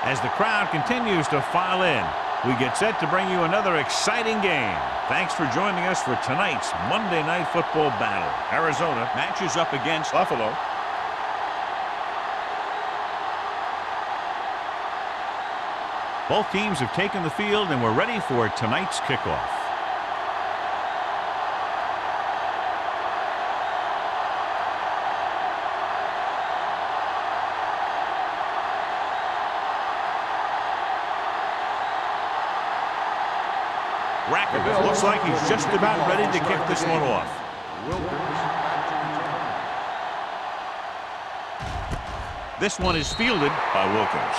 As the crowd continues to file in, we get set to bring you another exciting game. Thanks for joining us for tonight's Monday Night Football battle. Arizona matches up against Buffalo. Both teams have taken the field and we're ready for tonight's kickoff. Rackett looks like he's just about ready to kick this one off. This one is fielded by Wilkins.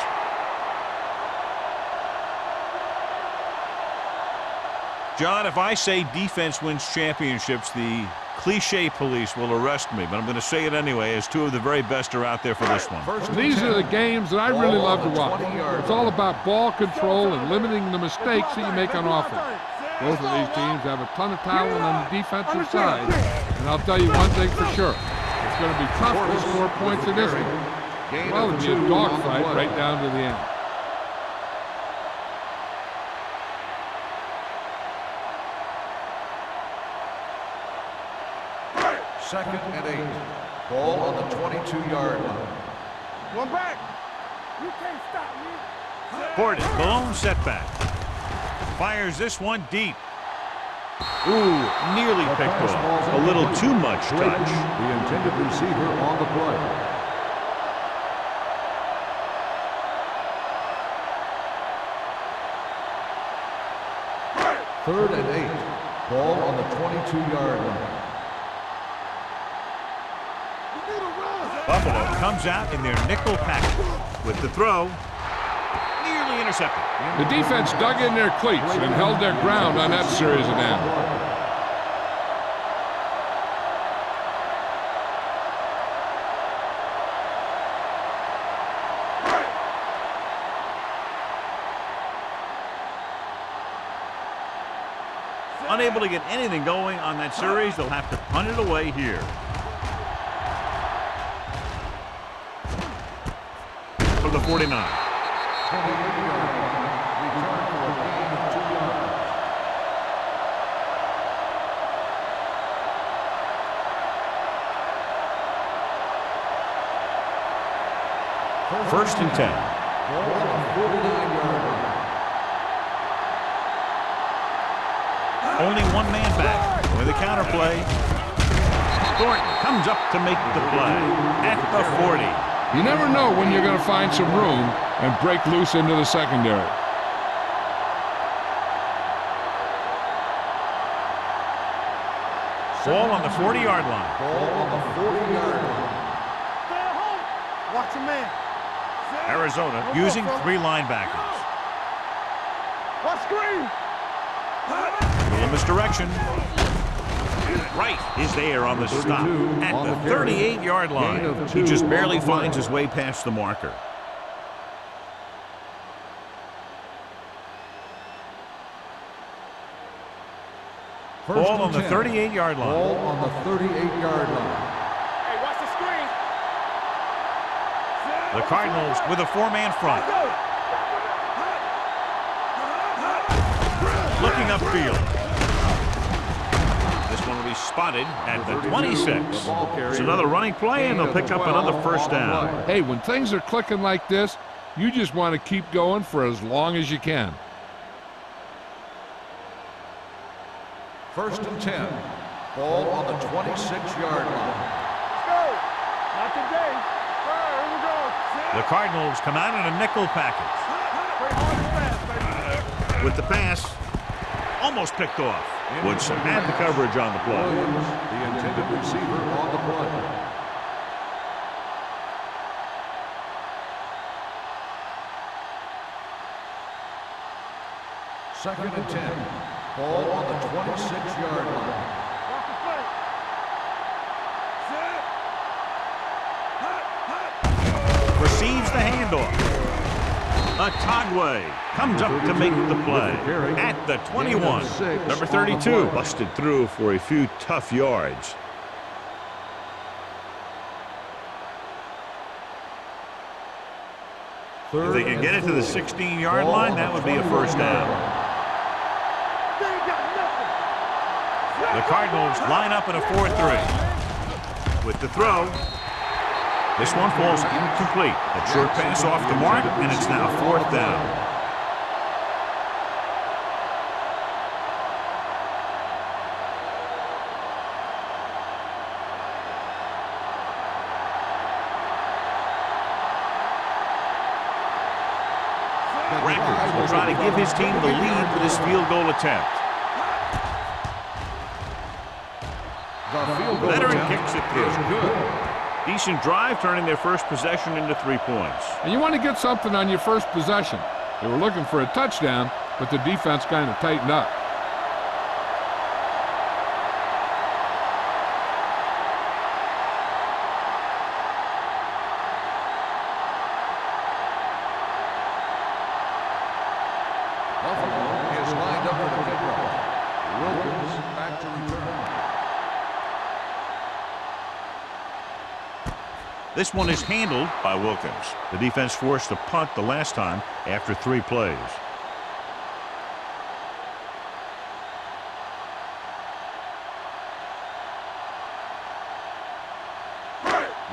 John, if I say defense wins championships, the cliche police will arrest me, but I'm going to say it anyway, as two of the very best are out there for this one. These are the games that I really love to watch. It's all about ball control and limiting the mistakes that you make on offense. Both of these teams have a ton of talent on the defensive side, and I'll tell you one thing for sure. It's going to be tough to score points in this one. Well, it'll be a dogfight right down to the end. Second and 8. Ball on the 22-yard line. One back. You can't stop me. Ford, blown setback. Fires this one deep. Ooh, nearly picked off. A little too much touch. The intended receiver on the play. Third and 8. Ball on the 22-yard line. Buffalo comes out in their nickel package with the throw. Nearly intercepted. The defense dug in their cleats and held their ground on that series of downs. Unable to get anything going on that series, they'll have to punt it away here. For the 49. First and 10. Only one man back with a counter play. Thornton comes up to make the play at the 40. You never know when you're going to find some room and break loose into the secondary. Ball on the 40-yard line. Ball on the 40-yard line. Stay at home. Watch your man. Arizona using 3 linebackers. Watch screen. A little misdirection. Wright is there on the stop at the 38-yard line. He just barely finds his way past the marker. Ball on the 38-yard line. Ball on the 38-yard line. Hey, watch the screen. The Cardinals with a 4-man front. Looking upfield. This one will be spotted at the 26. It's another running play, and they'll pick up another first down. Hey, when things are clicking like this, you just want to keep going for as long as you can. First and 10. Ball on the 26-yard line. Let's go. Not today. All right, here we go. The Cardinals come out in a nickel package. Play hard and fast, baby. With the pass, almost picked off. Woodson had the coverage on the play. Williams, the intended receiver on the play. Second and 10. Ball on the 26-yard line. Watch the play. Set. Receives the handoff. Atagwe comes up to make the play at the 21. Number 32 busted through for a few tough yards. If they can get it to the 16-yard line, that would be a first down. The Cardinals line up in a 4-3. With the throw, this one falls incomplete. A short pass off the mark, and it's now fourth down. Rackers will try to give his team the lead for this field goal attempt. Veteran kicks it through. Decent drive, turning their first possession into 3 points. And you want to get something on your first possession. They were looking for a touchdown, but the defense kind of tightened up. Buffalo is lined up for the kickoff. Wilkins back to return. This one is handled by Wilkins. The defense forced to punt the last time after 3 plays.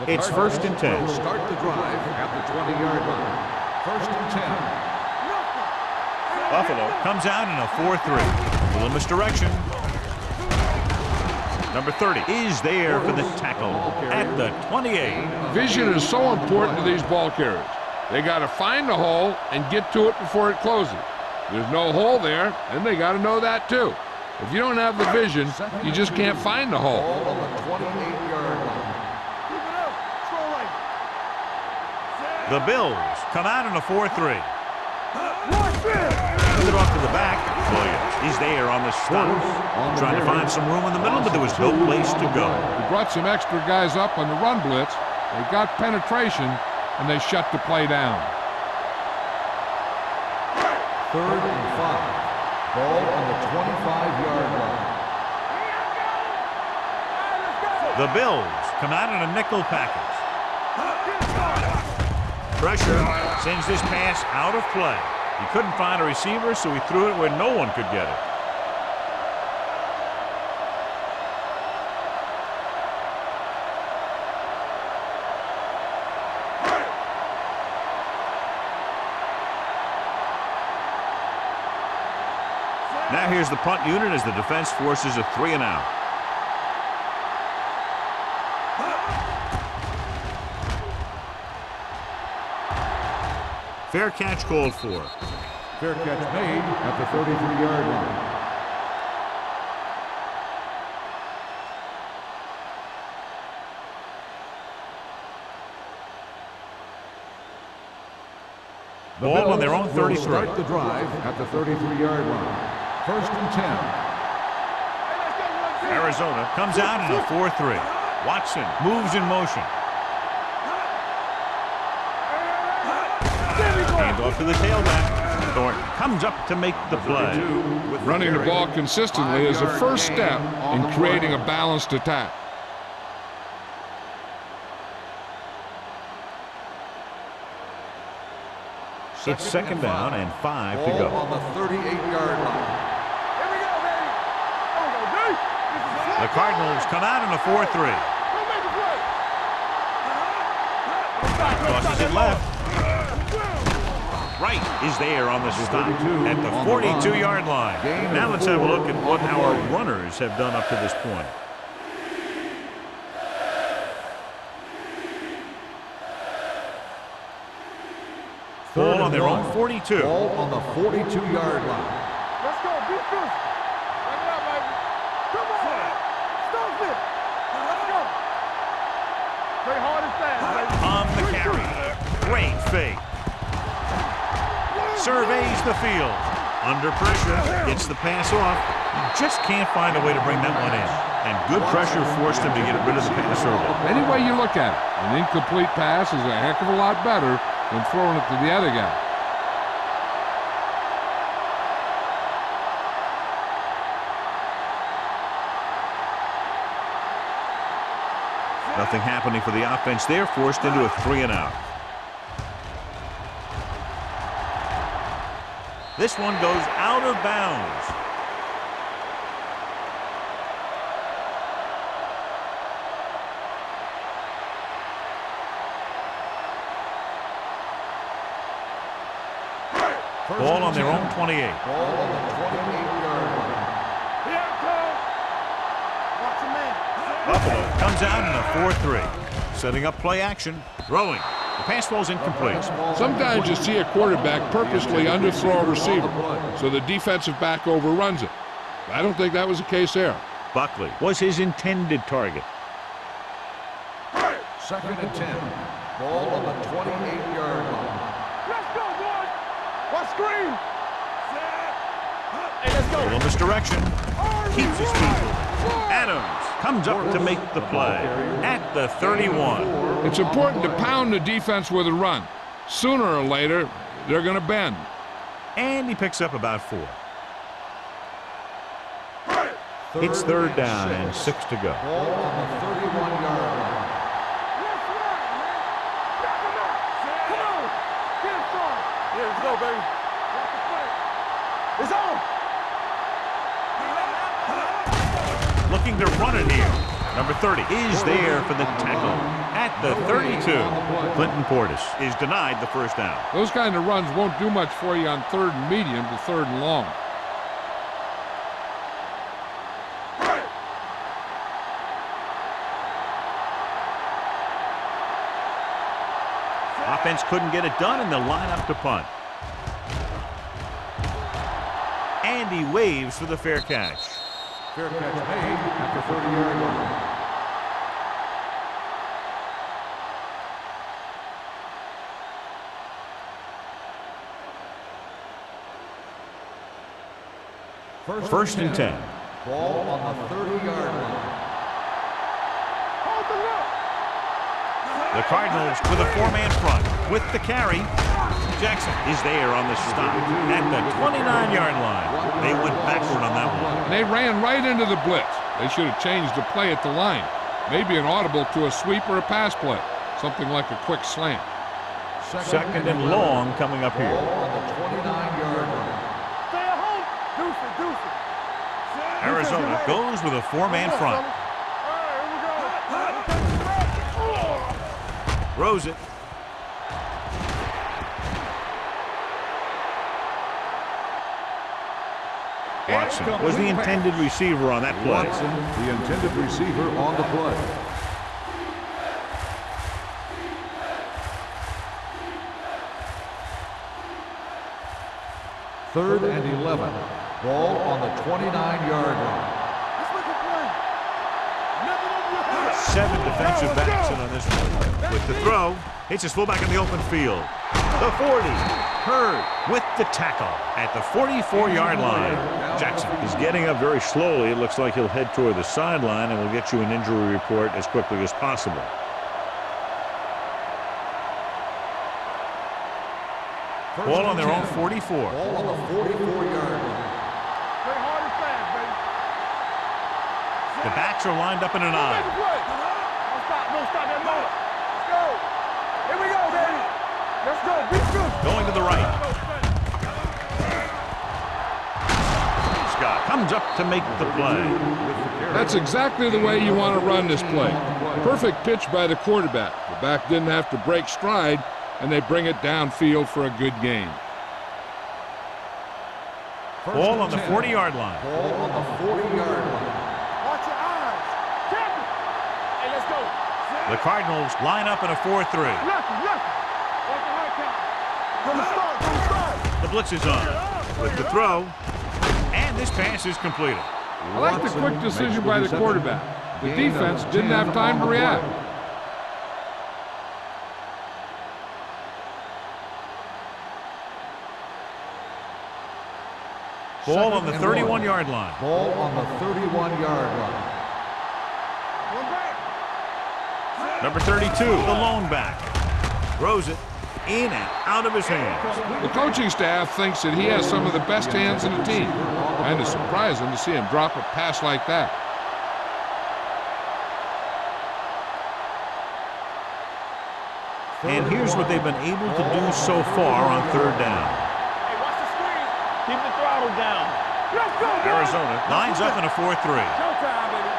It's first and 10. Start the drive at the 20-yard line. First and 10. Buffalo comes out in a 4-3. A little misdirection. Number 30 is there for the tackle at the 28. Vision is so important to these ball carriers. They got to find the hole and get to it before it closes. There's no hole there, and they got to know that too. If you don't have the vision, you just can't find the hole. Ball on the 28-yard line. The Bills come out in a 4-3. It off to the back. Williams is there on the stop. Trying to find some room in the middle, but there was no place to go. They brought some extra guys up on the run blitz. They got penetration, and they shut the play down. 3rd and 5. Ball on the 25-yard line. The Bills come out in a nickel package. Pressure sends this pass out of play. He couldn't find a receiver, so he threw it where no one could get it. Now here's the punt unit as the defense forces a 3-and-out. Fair catch called for. Fair catch made at the 33-yard line. Ball on their own 33. Start the drive at the 33-yard line. First and 10. Arizona comes out in a 4-3. Watson moves in motion. Hand off to the tailback. Thornton comes up to make the play. Running the ball consistently is a first step in creating a balanced attack. It's second down and 5 to go. On the 38-yard line. Here we go, baby. Here we go, D. The Cardinals come out in a 4-3. Go make a play. Tosses it left. Wright is there on the stop at the 42-yard line. Now let's have a look at what our runners have done up to this point. Ball on their own 42. Ball on the 42-yard line. Let's go. Be physical. Bring it up, baby. Come on. Stop it. Let's go. Play hard and fast, baby. On the carry. Great fake. Surveys the field. Under pressure. Gets the pass off. Just can't find a way to bring that one in. And good pressure forced him to get rid of the pass early. Any way you look at it, an incomplete pass is a heck of a lot better than throwing it to the other guy. Nothing happening for the offense there, forced into a 3-and-out. This one goes out of bounds. Ball on their own 28. Ball on the 28-yard line. Here it comes. Watch a man. Buffalo comes out in a 4-3. Setting up play action. Throwing. The pass falls incomplete. Sometimes you see a quarterback purposely underthrow a receiver so the defensive back overruns it. I don't think that was the case there. Buckley was his intended target. 2nd and 10. Ball on the 28-yard line. Let's go, boys. Watch screen. Hey, let's go. Little misdirection. Keeps his feet. Adams comes up to make the play at the 31. It's important to pound the defense with a run. Sooner or later, they're going to bend. And he picks up about 4. It's 3rd down and 6 to go. Ball on the 31-yard line. Let's run, man. Back him up. Come on. Get him started. Yeah, let's go, baby. Watch the play. It's on. Looking to run it here. Number 30 is there for the tackle at the 32. Clinton Portis is denied the first down. Those kind of runs won't do much for you on 3rd and medium to 3rd and long. Offense couldn't get it done, and they'll line up to punt. And he waves for the fair catch. Fair catch made at the 30-yard line. First and 10. Ball on the 30-yard line. Hold the look. The Cardinals with a 4-man front. With the carry, Jackson is there on the stop at the 29-yard line. They went backward on that one. And they ran right into the blitz. They should have changed the play at the line. Maybe an audible to a sweep or a pass play. Something like a quick slant. Second and long coming up here. Ball on the 29-yard line. Stay at home. Deuce it, deuce it. Arizona goes with a 4-man front. All right, here we go. Throws it. Watson was the intended receiver on that play. Watson, the intended receiver on the play. Third and 11. Ball on the 29-yard line. Let's look at play. Nothing over your head. 7 defensive backs in on this one. With the throw, hits his fullback in the open field. The 40. Hurd with the tackle at the 44-yard line. Jackson is getting up very slowly. It looks like he'll head toward the sideline, and we'll get you an injury report as quickly as possible. Ball on their own 44. Ball on the 44-yard line. Play hard and fast, baby. The backs are lined up in an Make eye. a play. Don't stop that motor. Let's go. Here we go, baby. Let's go. Be good. Going to the right. Scott comes up to make the play. That's exactly the way you want to run this play. Perfect pitch by the quarterback. The back didn't have to break stride, and they bring it downfield for a good gain. Ball on the 40-yard line. Ball on the 40-yard line. Watch your eyes. Champion. Hey, let's go. The Cardinals line up in a 4-3. Lefty. Watch the high count. From the start. The blitz is on. With the throw, and this pass is completed. I like the quick decision by the quarterback. The defense didn't have time to react. Ball on the 31-yard line. Ball on the 31-yard line. One back. Number 32, the lone back. Throws it in and out of his hands. The coaching staff thinks that he has some of the best hands in the team. And it's surprising to see him drop a pass like that. And here's what they've been able to do so far on 3rd down. Hey, watch the screen. Keep the throttle down. Let's go, boys. Arizona lines up in a 4-3. Showtime, baby.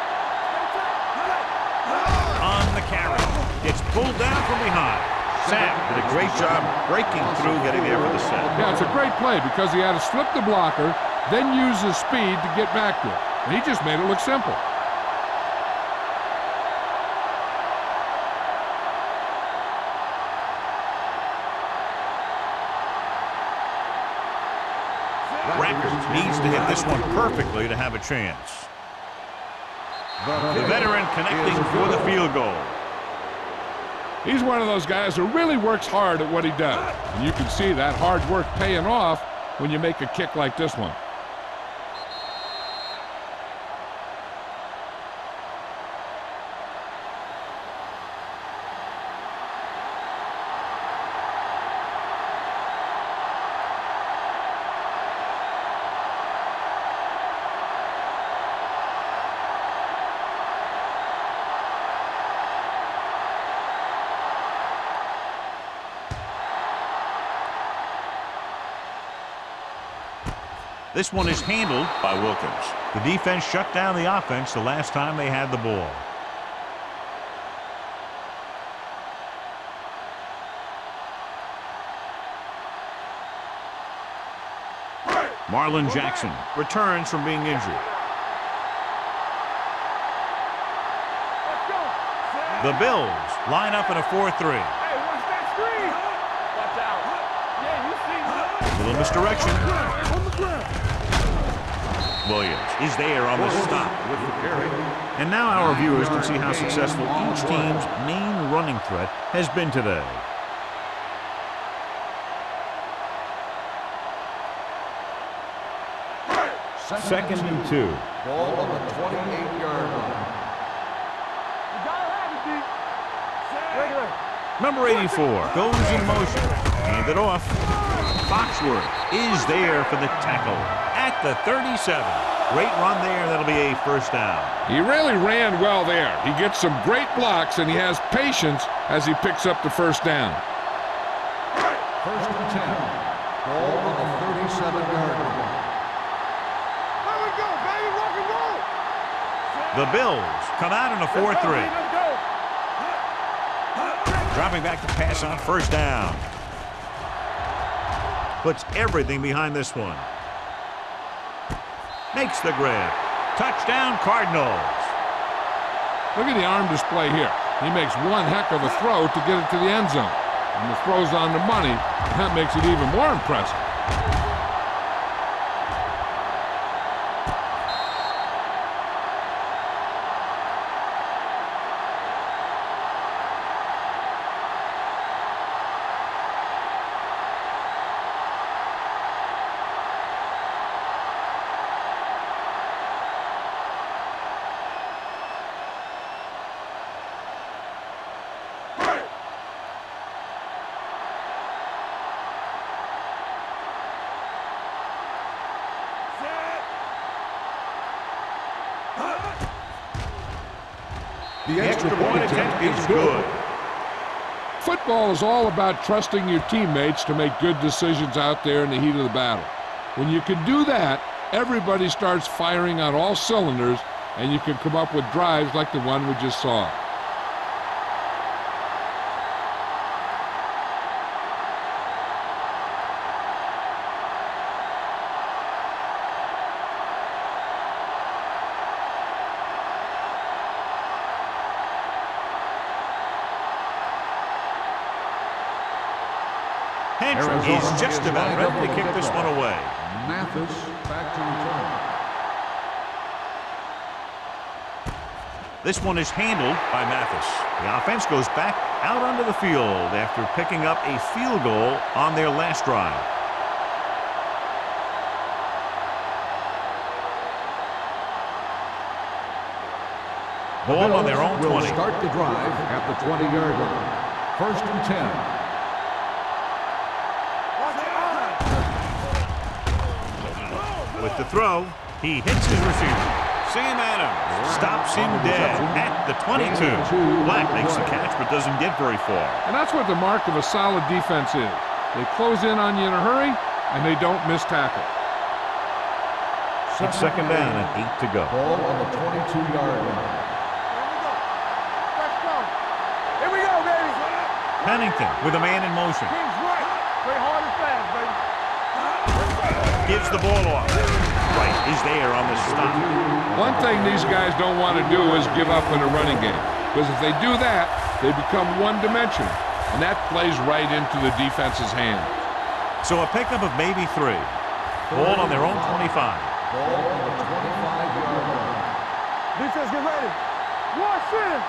On the carry. Gets pulled down from behind. Sam did a great job breaking through, getting there for the set. Yeah, it's a great play because he had to slip the blocker, then use his speed to get back to it. And he just made it look simple. Rackers needs to hit this one perfectly to have a chance. The veteran connecting for the field goal. He's one of those guys who really works hard at what he does. And you can see that hard work paying off when you make a kick like this one. This one is handled by Wilkins. The defense shut down the offense the last time they had the ball. Marlon Jackson returns from being injured. Let's go. The Bills line up in a 4-3. Hey, watch that screen. Watch out. Yeah, you see me. Little misdirection. On the ground. Williams is there on the stop with the carry. And now our viewers can see how successful each team's main running threat has been today. Second and 2. Ball on the 28-yard line. You gotta have it, D. Regular. Number 84 goes in motion. Hand it off. Foxworth is there for the tackle at the 37. Great run there. That'll be a first down. He really ran well there. He gets some great blocks, and he has patience as he picks up the first down. First and 10. Ball on the 37-yard line. There we go, baby. Rock and roll. The Bills come out in a 4-3. Let's go. Dropping back to pass on first down. Puts everything behind this one. Makes the grab. Touchdown, Cardinals. Look at the arm display here. He makes one heck of a throw to get it to the end zone. And the throw's on the money. That makes it even more impressive. The Extra point attempt is good. Football is all about trusting your teammates to make good decisions out there in the heat of the battle. When you can do that, everybody starts firing on all cylinders, and you can come up with drives like the one we just saw. Hendrick is just about ready to kick this one away. Mathis back to return. This one is handled by Mathis. The offense goes back out onto the field after picking up a field goal on their last drive. Ball on their own 20. Will start the drive at the 20-yard line. First and 10. With the throw, he hits his receiver. Sam Adams stops him dead at the 22. Black makes the catch but doesn't get very far. And that's what the mark of a solid defense is. They close in on you in a hurry, and they don't miss tackle. It's second down and 8 to go. Ball on the 22-yard line. Let's go. Here we go, baby. Pennington with a man in motion. King's right. Play hard and fast, baby. Gives the ball off. Right is there on the stop. One thing these guys don't want to do is give up in a running game. Because if they do that, they become one-dimensional. And that plays right into the defense's hand. So a pickup of maybe 3. Ball on their own 25. Ball on the 25-yard line. Defense, get ready. Watch this.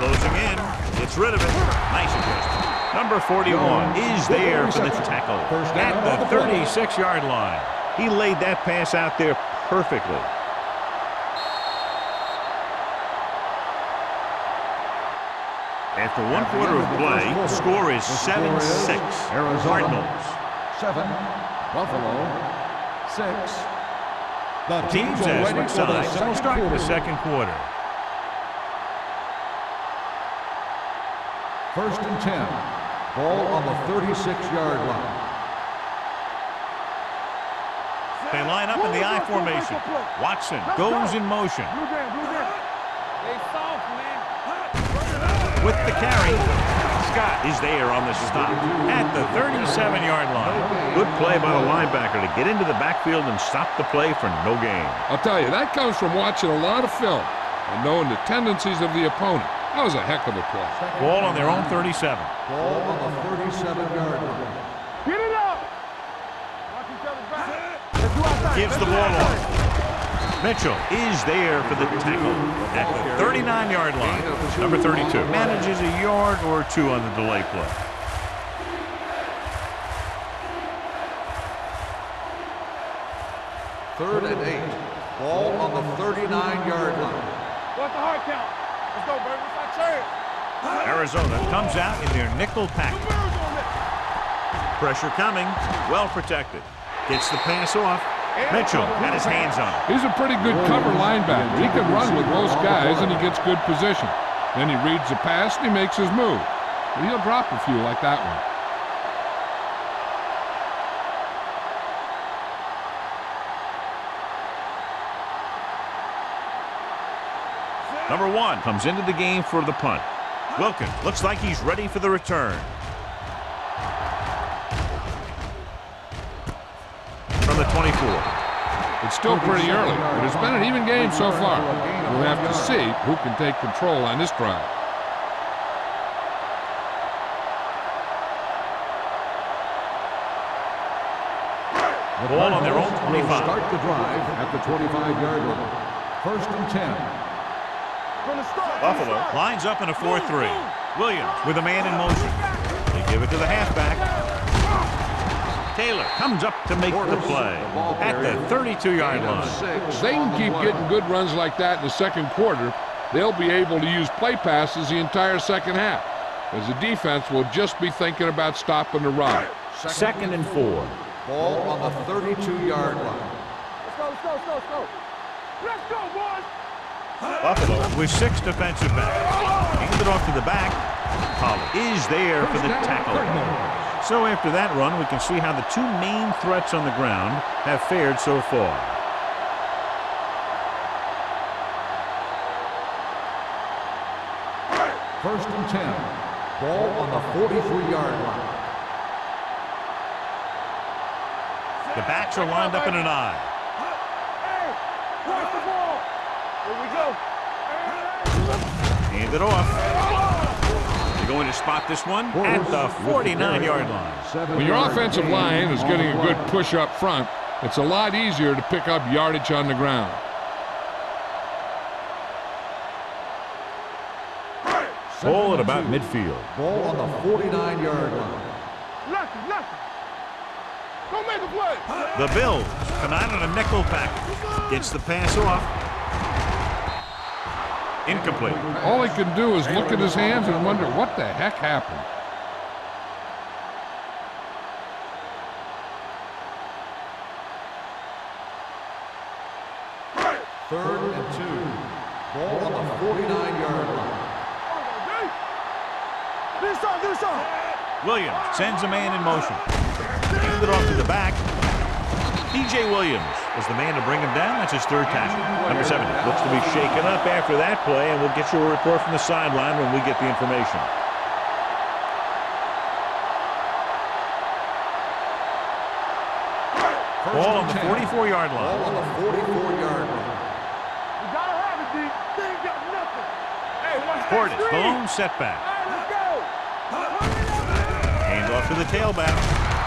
Closing in. Gets rid of it. Nice adjustment. Number 41 is there for the tackle at the 36-yard line. He laid that pass out there perfectly. After 1 quarter of play, the score is 7-6. Cardinals. 7, Buffalo 6. The Teams are as ready with for the sides. We'll start the second quarter. First and 10. Ball on the 36-yard line. They line up in the I formation. Watson goes in motion. Blue down, blue down. They soft, man. With the carry, Scott is there on the stop at the 37-yard line. Good play by the linebacker to get into the backfield and stop the play for no gain. I'll tell you, that comes from watching a lot of film and knowing the tendencies of the opponent. That was a heck of a play. Ball on their own 37. Ball on the 37-yard line. Get it up. Watch each other back. Let's do outside. Gives the ball off. Mitchell is there for the tackle at the 39-yard line. Number 32 manages a yard or 2 on the delay play. Third and 8. Ball on the 39-yard line. What's the hard count? Let's go, baby. It's our chance. Arizona comes out in their nickel package. Pressure coming. Well protected. Gets the pass off. Mitchell had his hands on it. He's a pretty good cover linebacker. He can run with most guys, and he gets good position. Then he reads the pass, and he makes his move. But he'll drop a few like that one. Number 1 comes into the game for the punt. Wilkins looks like he's ready for the return. From the 24. It's still pretty early, but it's been an even game so far. We'll have to see who can take control on this drive. The Ball on their own Cardinals 25. will start the drive at the 25-yard line. First and 10. Buffalo lines up in a 4-3. Williams with a man in motion. They give it to the halfback. Taylor comes up to make the play at the 32-yard line. If they can keep getting good runs like that in the second quarter, they'll be able to use play passes the entire second half, as the defense will just be thinking about stopping the run. Second and 4. Ball on the 32-yard line. Let's go, let's go, let's go, let's go. Let's go, boys. Buffalo with 6 defensive backs. Hand it off to the back. Pollard is there for the tackle. So after that run, we can see how the 2 main threats on the ground have fared so far. First and 10. Ball on the 43-yard line. The backs are lined up in an I. Hey, watch the ball. Here we go. Hand it off. They're going to spot this one at the 49-yard line. When your offensive line is getting a good push up front, it's a lot easier to pick up yardage on the ground. Ball at about midfield. Ball on the 49-yard line. Lucky. Don't make a play. The Bills come out on a nickel package. Gets the pass off. Incomplete. All he can do is look at his hands and wonder what the heck happened. Third and 2. Ball on the 49-yard line. Do something. Williams sends a man in motion. Hand it off to the back. DJ Williams was the man to bring him down. That's his third tackle. Number 70 looks to be shaken up after that play, and we'll get you a report from the sideline when we get the information. Ball on the 44-yard line. Ball on the 44-yard line. You gotta have it, D. They ain't got nothing. Hey, watch that Portis, the screen. lone setback. All right, let's go. Hand off to the tailback.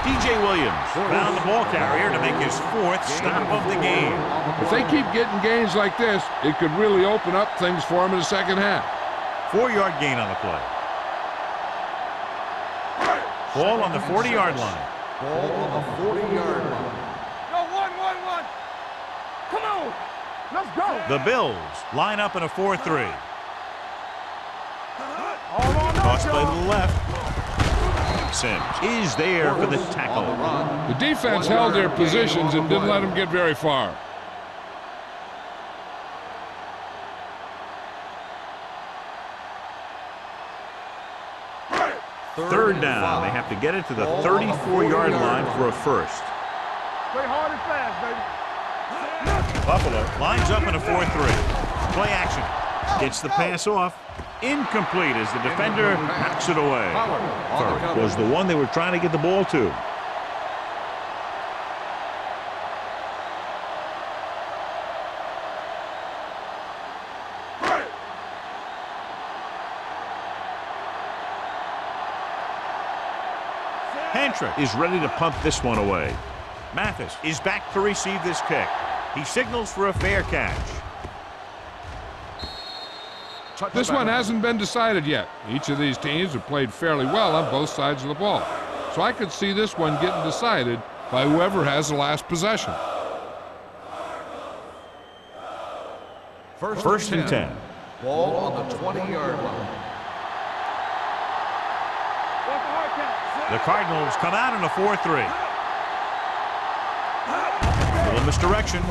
DJ Williams found the ball carrier to make his fourth stop of the game. If they keep getting gains like this, it could really open up things for them in the second half. 4-yard gain on the play. Ball on the 40-yard line. Ball on the 40-yard line. Go 1-1-1. Come on. Let's go. The Bills line up in a 4-3. All on Toss us, play to y'all. the left. Sims is there for the tackle. The defense held their positions and didn't let them get very far. Third down. They have to get it to the 34-yard line for a first. Play hard and fast, baby. Buffalo lines up in a 4-3. Play action. Gets the pass off. Incomplete as the defender knocks it away. Third was the one they were trying to get the ball to. Hantrick is ready to punt this one away. Mathis is back to receive this kick. He signals for a fair catch. This one hasn't been decided yet. Each of these teams have played fairly well on both sides of the ball. So I could see this one getting decided by whoever has the last possession. First and 10. Ball on the 20-yard line. Watch the hard count. The Cardinals come out in a 4-3. Little misdirection.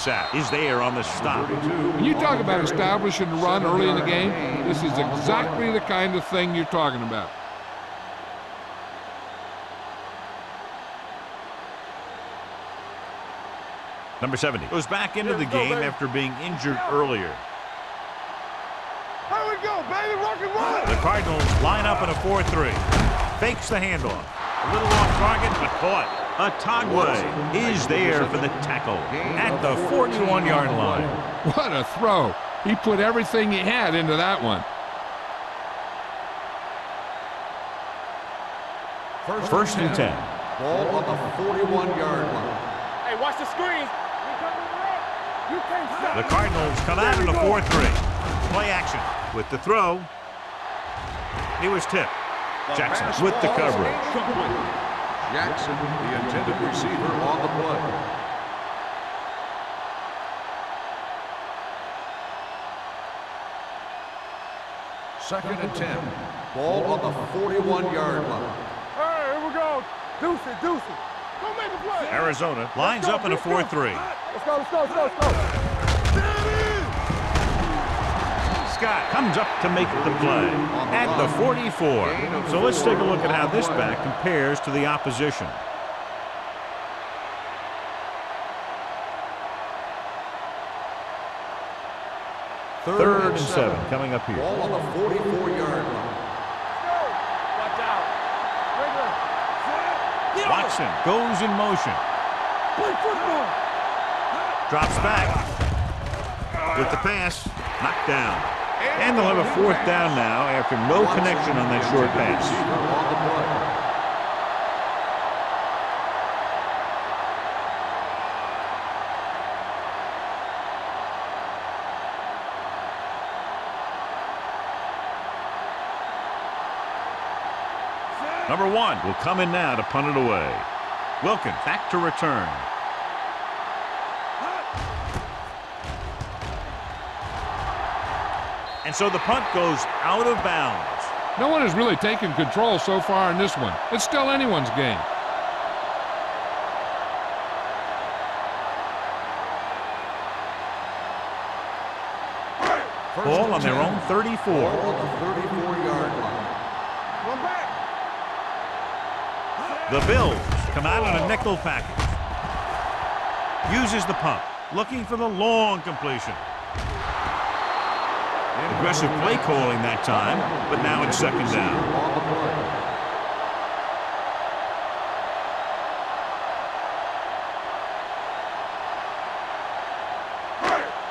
Sapp is there on the stop. When you talk about establishing the run early in the game, this is exactly the kind of thing you're talking about. Number 70 goes back into the game after being injured earlier. Here we go, baby. Rock and roll. The Cardinals line up in a 4-3. Fakes the handoff. A little off target, but caught. Atagwe is there for the tackle at the 41-yard line. What a throw. He put everything he had into that one. First and 10. Ball on the 41-yard line. Hey, watch the screen. You can't stop. The Cardinals come out in a 4-3. Play action with the throw. He was tipped. Jackson with the coverage. Jackson, the intended receiver, on the play. Second and 10. Ball on the 41-yard line. Hey, here we go. Deuce it, deuce it. Go make a play. Arizona lines up in a 4-3. Let's go, let's go, let's go, let's go. Scott comes up to make the play at the 44. So let's take a look at how this back compares to the opposition. Third and 7 coming up here. Ball on the 44-yard line. Watch out. Watson goes in motion. Play football. Drops back with the pass. Knocked down. And they'll have a fourth down now after no connection on that short pass. On the play. Number 1 will come in now to punt it away. Wilkins back to return. And so the punt goes out of bounds. No one has really taken control so far in this one. It's still anyone's game. Ball on their own 34. Ball on the 34-yard line. One back. The Bills come out on a nickel package. Uses the pump, looking for the long completion. Aggressive play calling that time, but now it's second down.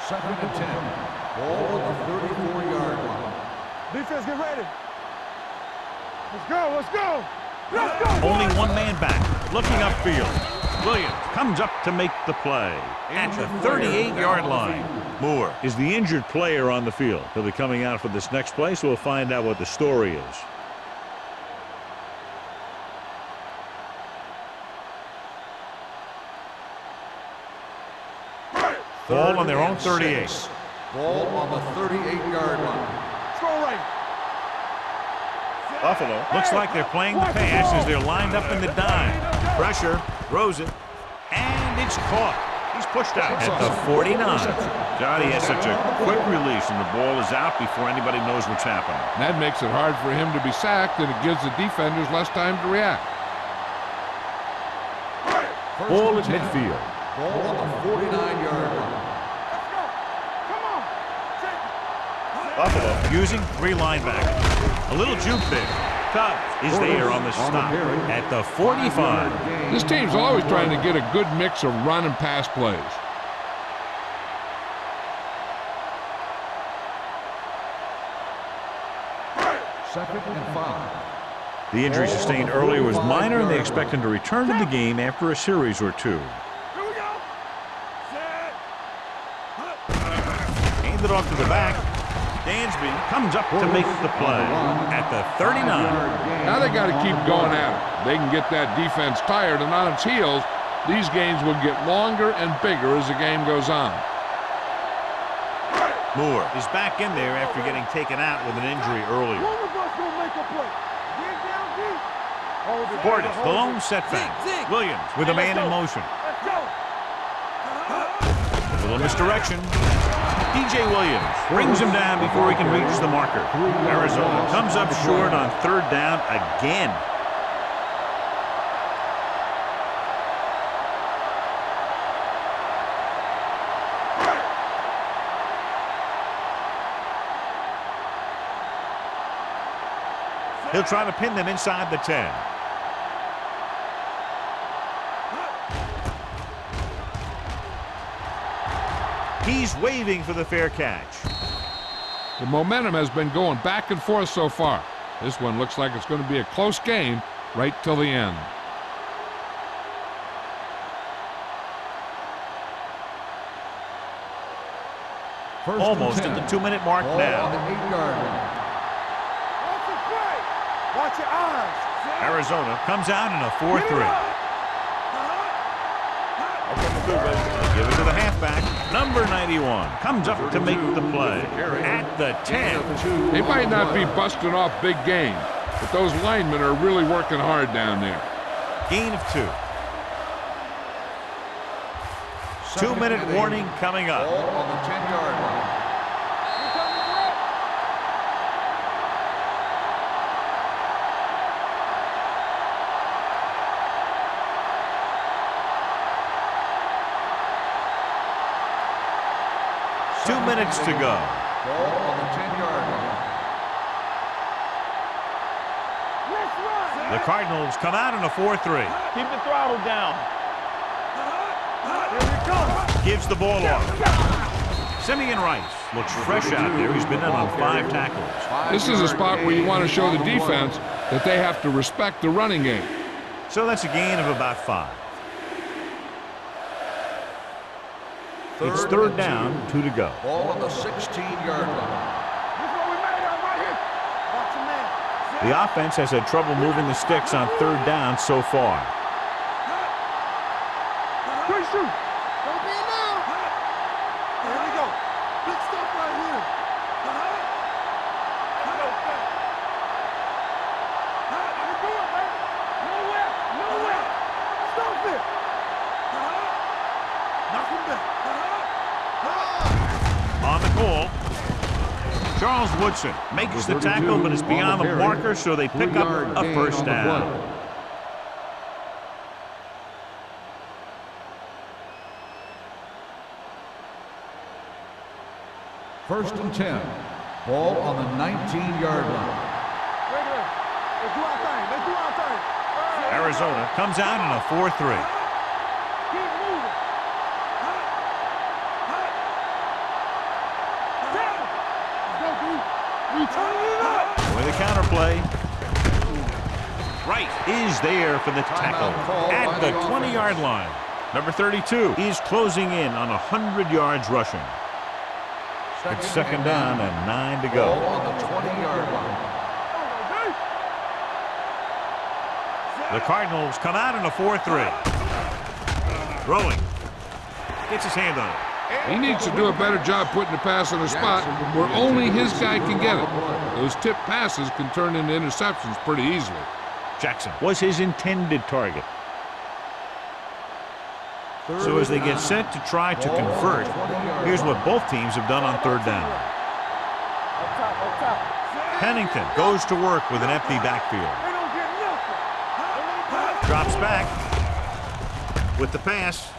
Second and 10. Ball on the 34-yard line. Defense, get ready. Let's go, let's go. Let's go. Only one man back, looking upfield. Williams comes up to make the play at the 38-yard line. Moore is the injured player on the field. He'll be coming out for this next play, so we'll find out what the story is. Ball on their own 38. Ball on the 38-yard line. Let's go right. Buffalo looks like they're playing the pass as they're lined up in the dime. Pressure, throws it, and it's caught. He's pushed out at the 49. Johnny has such a quick release, and the ball is out before anybody knows what's happening. That makes it hard for him to be sacked, and it gives the defenders less time to react. Ball at midfield. Ball on the 49-yard line. Come on. Buffalo using three linebackers. A little juke there. Tubbs is there on the stop at the 45. This team's always trying to get a good mix of run and pass plays. Second and 5. The injury sustained earlier was minor, and they expect him to return to the game after a series or two. Here we go. Set. Handed off to the back. Dansby comes up to make the play at the 39. Now they got to keep going at it. They can get that defense tired and on its heels. These games will get longer and bigger as the game goes on. Moore is back in there after getting taken out with an injury earlier. One of us will make a play. Get down deep. Hold it. Portis, the lone setback. Williams with a man in motion. Let's go. A little misdirection. DJ Williams brings him down before he can reach the marker. Arizona comes up short on third down again. He'll try to pin them inside the 10. He's waving for the fair catch. The momentum has been going back and forth so far. This one looks like it's going to be a close game right till the end. Almost at the 2-minute mark Ball now. on the 8-yard line. Watch the play. Watch your eyes. Arizona comes out in a 4-3. Give it to the halfback. Number 91 comes up to make the play at the 10. They might not be busting off big games, but those linemen are really working hard down there. Gain of 2. 2-minute warning coming up. Ball on the 10-yard line. 2 minutes to go. Ball on the 10-yard line. The Cardinals come out in a 4-3. Keep the throttle down. Here we go. Gives the ball off. Simeon Rice looks fresh out there. He's been in on 5 tackles. This is a spot where you want to show the defense that they have to respect the running game. So that's a gain of about 5. It's third down, 2 to go. Ball on the 16-yard line. This is what we made out right here. Watch your man. The offense has had trouble moving the sticks on third down so far. Good shoot. Don't be now. Here we go. Big stuff right here. Nowhere. Stop it. Knock him back. On the call, Charles Woodson makes the tackle, but it's beyond the marker, so they pick up a first down. First and 10. Ball on the 19-yard line. Let's do our thing. Let's do our thing. Arizona comes out in a 4-3. Keep moving. Let's go, D. We turning it up. With a counterplay. Wright is there for the tackle at the 20-yard line. Number 32 is closing in on 100 yards rushing. It's second down and 9 to go. Ball on the 20-yard line. The Cardinals come out in a 4-3. Throwing. Gets his hand on it. He needs to do a better job putting the pass in a spot where only his guy can get it. Those tip passes can turn into interceptions pretty easily. Jackson was his intended target. So as they get set to try to convert, here's what both teams have done on third down. Pennington goes to work with an empty backfield. Drops back with the pass.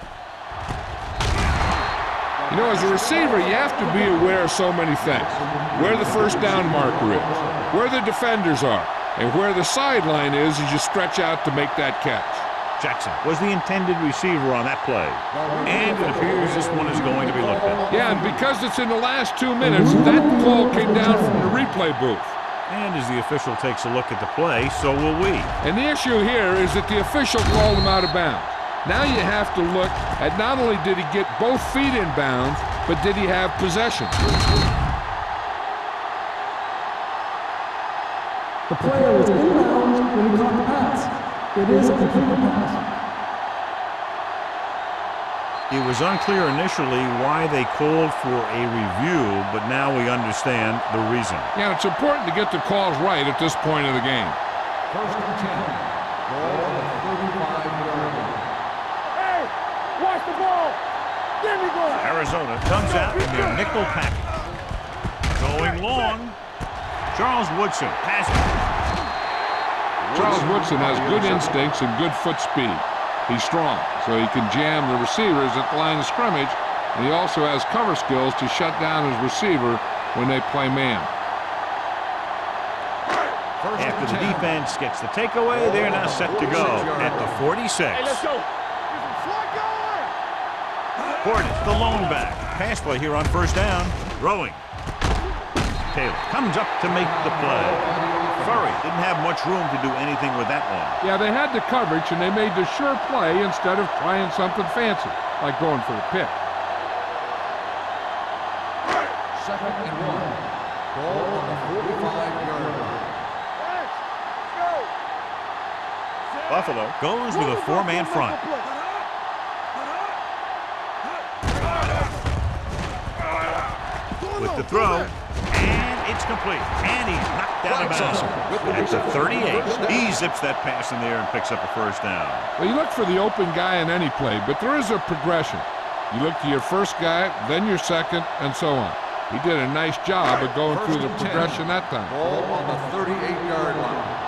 You know, as a receiver, you have to be aware of so many things. Where the first down marker is, where the defenders are, and where the sideline is as you stretch out to make that catch. Jackson was the intended receiver on that play. And it appears this one is going to be looked at. Yeah, and because it's in the last 2 minutes, that call came down from the replay booth. And as the official takes a look at the play, so will we. And the issue here is that the official called him out of bounds. Now you have to look at not only did he get both feet in bounds, but did he have possession? The player was inbounds when he caught the pass. It is a completed pass. It was unclear initially why they called for a review, but now we understand the reason. Yeah, it's important to get the calls right at this point of the game. First and 10. Ball on the 35-yard line. Hey, watch the ball. There we go. Arizona comes out in their nickel package. Going long. Charles Woodson has it. Charles Woodson has good instincts and good foot speed. He's strong, so he can jam the receivers at the line of scrimmage, and he also has cover skills to shut down his receiver when they play man. After the defense gets the takeaway, they're now set to go at the 46. Hey, let's go. Portis, the lone back. Pass play here on first down. Throwing. Taylor comes up to make the play. Furry didn't have much room to do anything with that one. Yeah, they had the coverage, and they made the sure play instead of trying something fancy, like going for the pick. Second and 1. Ball on the 45-yard line. Buffalo goes with a four-man front. With the throw, and it's complete. And he's knocked out of bounds at the 38. He zips that pass in there and picks up a first down. Well, you look for the open guy in any play, but there is a progression. You look to your first guy, then your second, and so on. He did a nice job of going through the progression that time. Ball on the 38-yard line.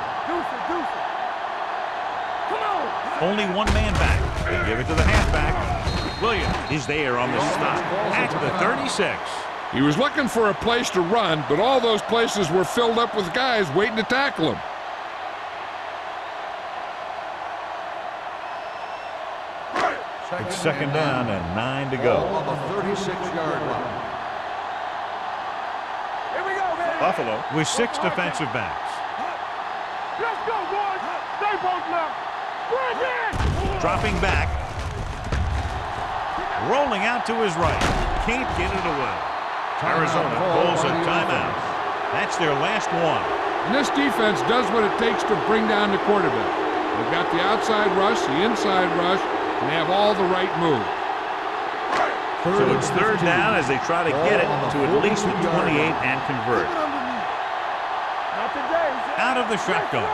Only one man back. They give it to the halfback. Williams is there on the stop at the 36. He was looking for a place to run, but all those places were filled up with guys waiting to tackle him. It's second down and 9 to go. Ball on the 36-yard line. Here we go, man. Buffalo with 6 defensive backs. Let's go, boys. Stay both left. Bring it. Dropping back. Rolling out to his right. Can't get it away. Arizona pulls a timeout. That's their last one. And this defense does what it takes to bring down the quarterback. They've got the outside rush, the inside rush, and they have all the right moves. So it's third down as they try to get it to at least the 28 and convert. Not today. Out of the shotgun.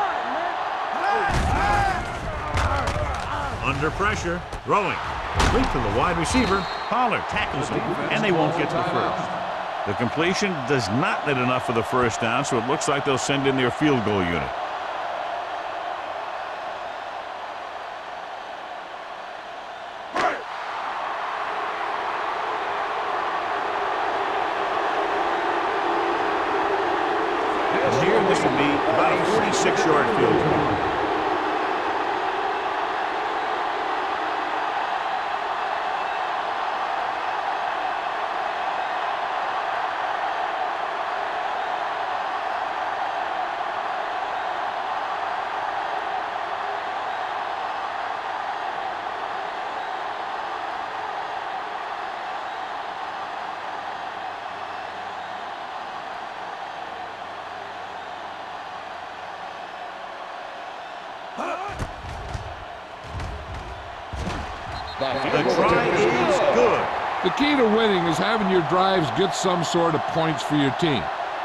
Under pressure, throwing. Complete to the wide receiver. Pollard tackles him, and they won't get to the first. The completion does not net enough for the first down, so it looks like they'll send in their field goal unit. 6-yard field goal. The try is good. The key to winning is having your drives get some sort of points for your team.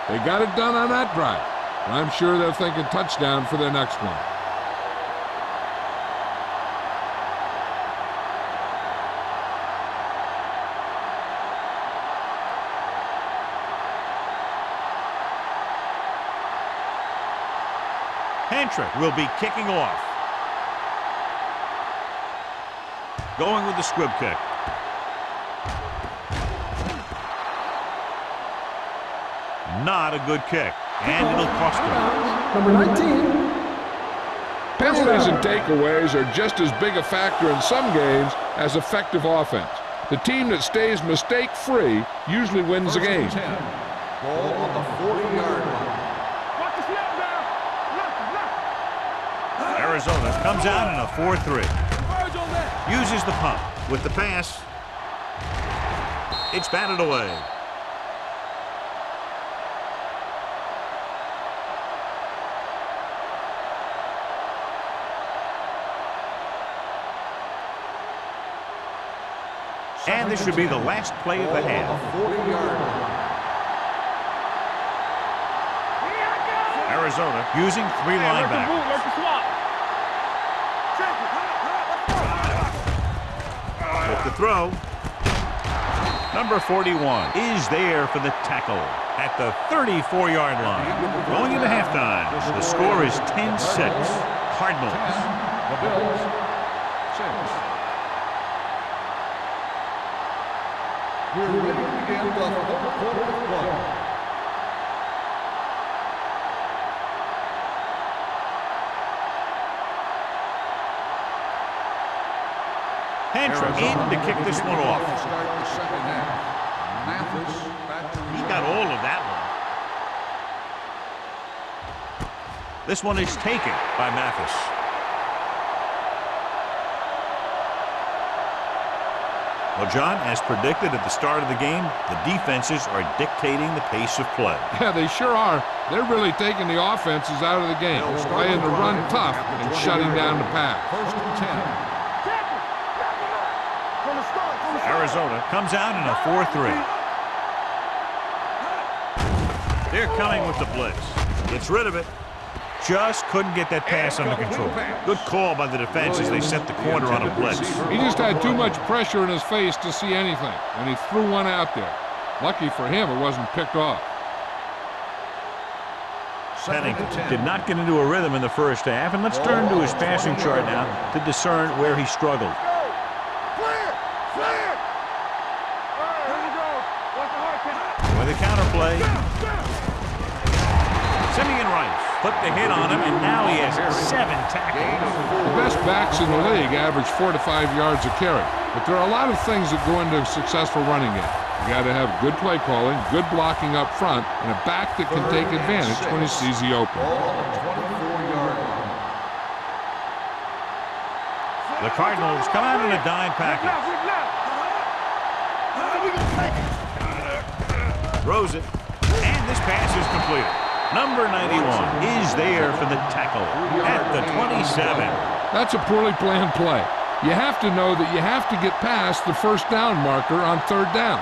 They got it done on that drive. And I'm sure they're thinking touchdown for their next one. Hentrick will be kicking off. Going with the squib kick. Not a good kick, and it'll cost them. Number 19. Penalties and takeaways are just as big a factor in some games as effective offense. The team that stays mistake-free usually wins the game. 10. Ball on the 40-yard line. Watch the snap now. Left. Arizona comes out in a 4-3. Converge on that. Uses the pump with the pass. It's batted away. And this should be the last play of the half. 40-yard line. Arizona using 3 linebackers. Work the swap. With the throw. Number 41 is there for the tackle at the 34-yard line. Going into halftime, the score is 10-6. Cardinals. The Bills, 6. We're ready to begin the fourth quarter of play. Hentrick in to kick this one off. Start the second half. Mathis back to He got all of that one. This one is taken by Mathis. Well, John, as predicted at the start of the game, the defenses are dictating the pace of play. Yeah, they sure are. They're really taking the offenses out of the game, playing the run tough and shutting down the pass. first and 10. Arizona comes out in a 4-3. They're coming with the blitz. Gets rid of it. Just couldn't get that pass under control. Good call by the defense as they set the corner on a blitz. He just had too much pressure in his face to see anything, and he threw one out there. Lucky for him, it wasn't picked off. Pennington did not get into a rhythm in the first half, and let's turn to his passing chart now to discern where he struggled. With a counterplay. Simeon Rice put the hit on him, and now he has 7 tackles. The best backs in the league average 4 to 5 yards a carry, but there are a lot of things that go into a successful running game. You got to have good play calling, good blocking up front, and a back that can take advantage when he sees the open. The Cardinals come out in a dime package. Throws it, and this pass is completed. Number 91 is there for the tackle at the 27. That's a poorly planned play. You have to know that you have to get past the first down marker on 3rd down.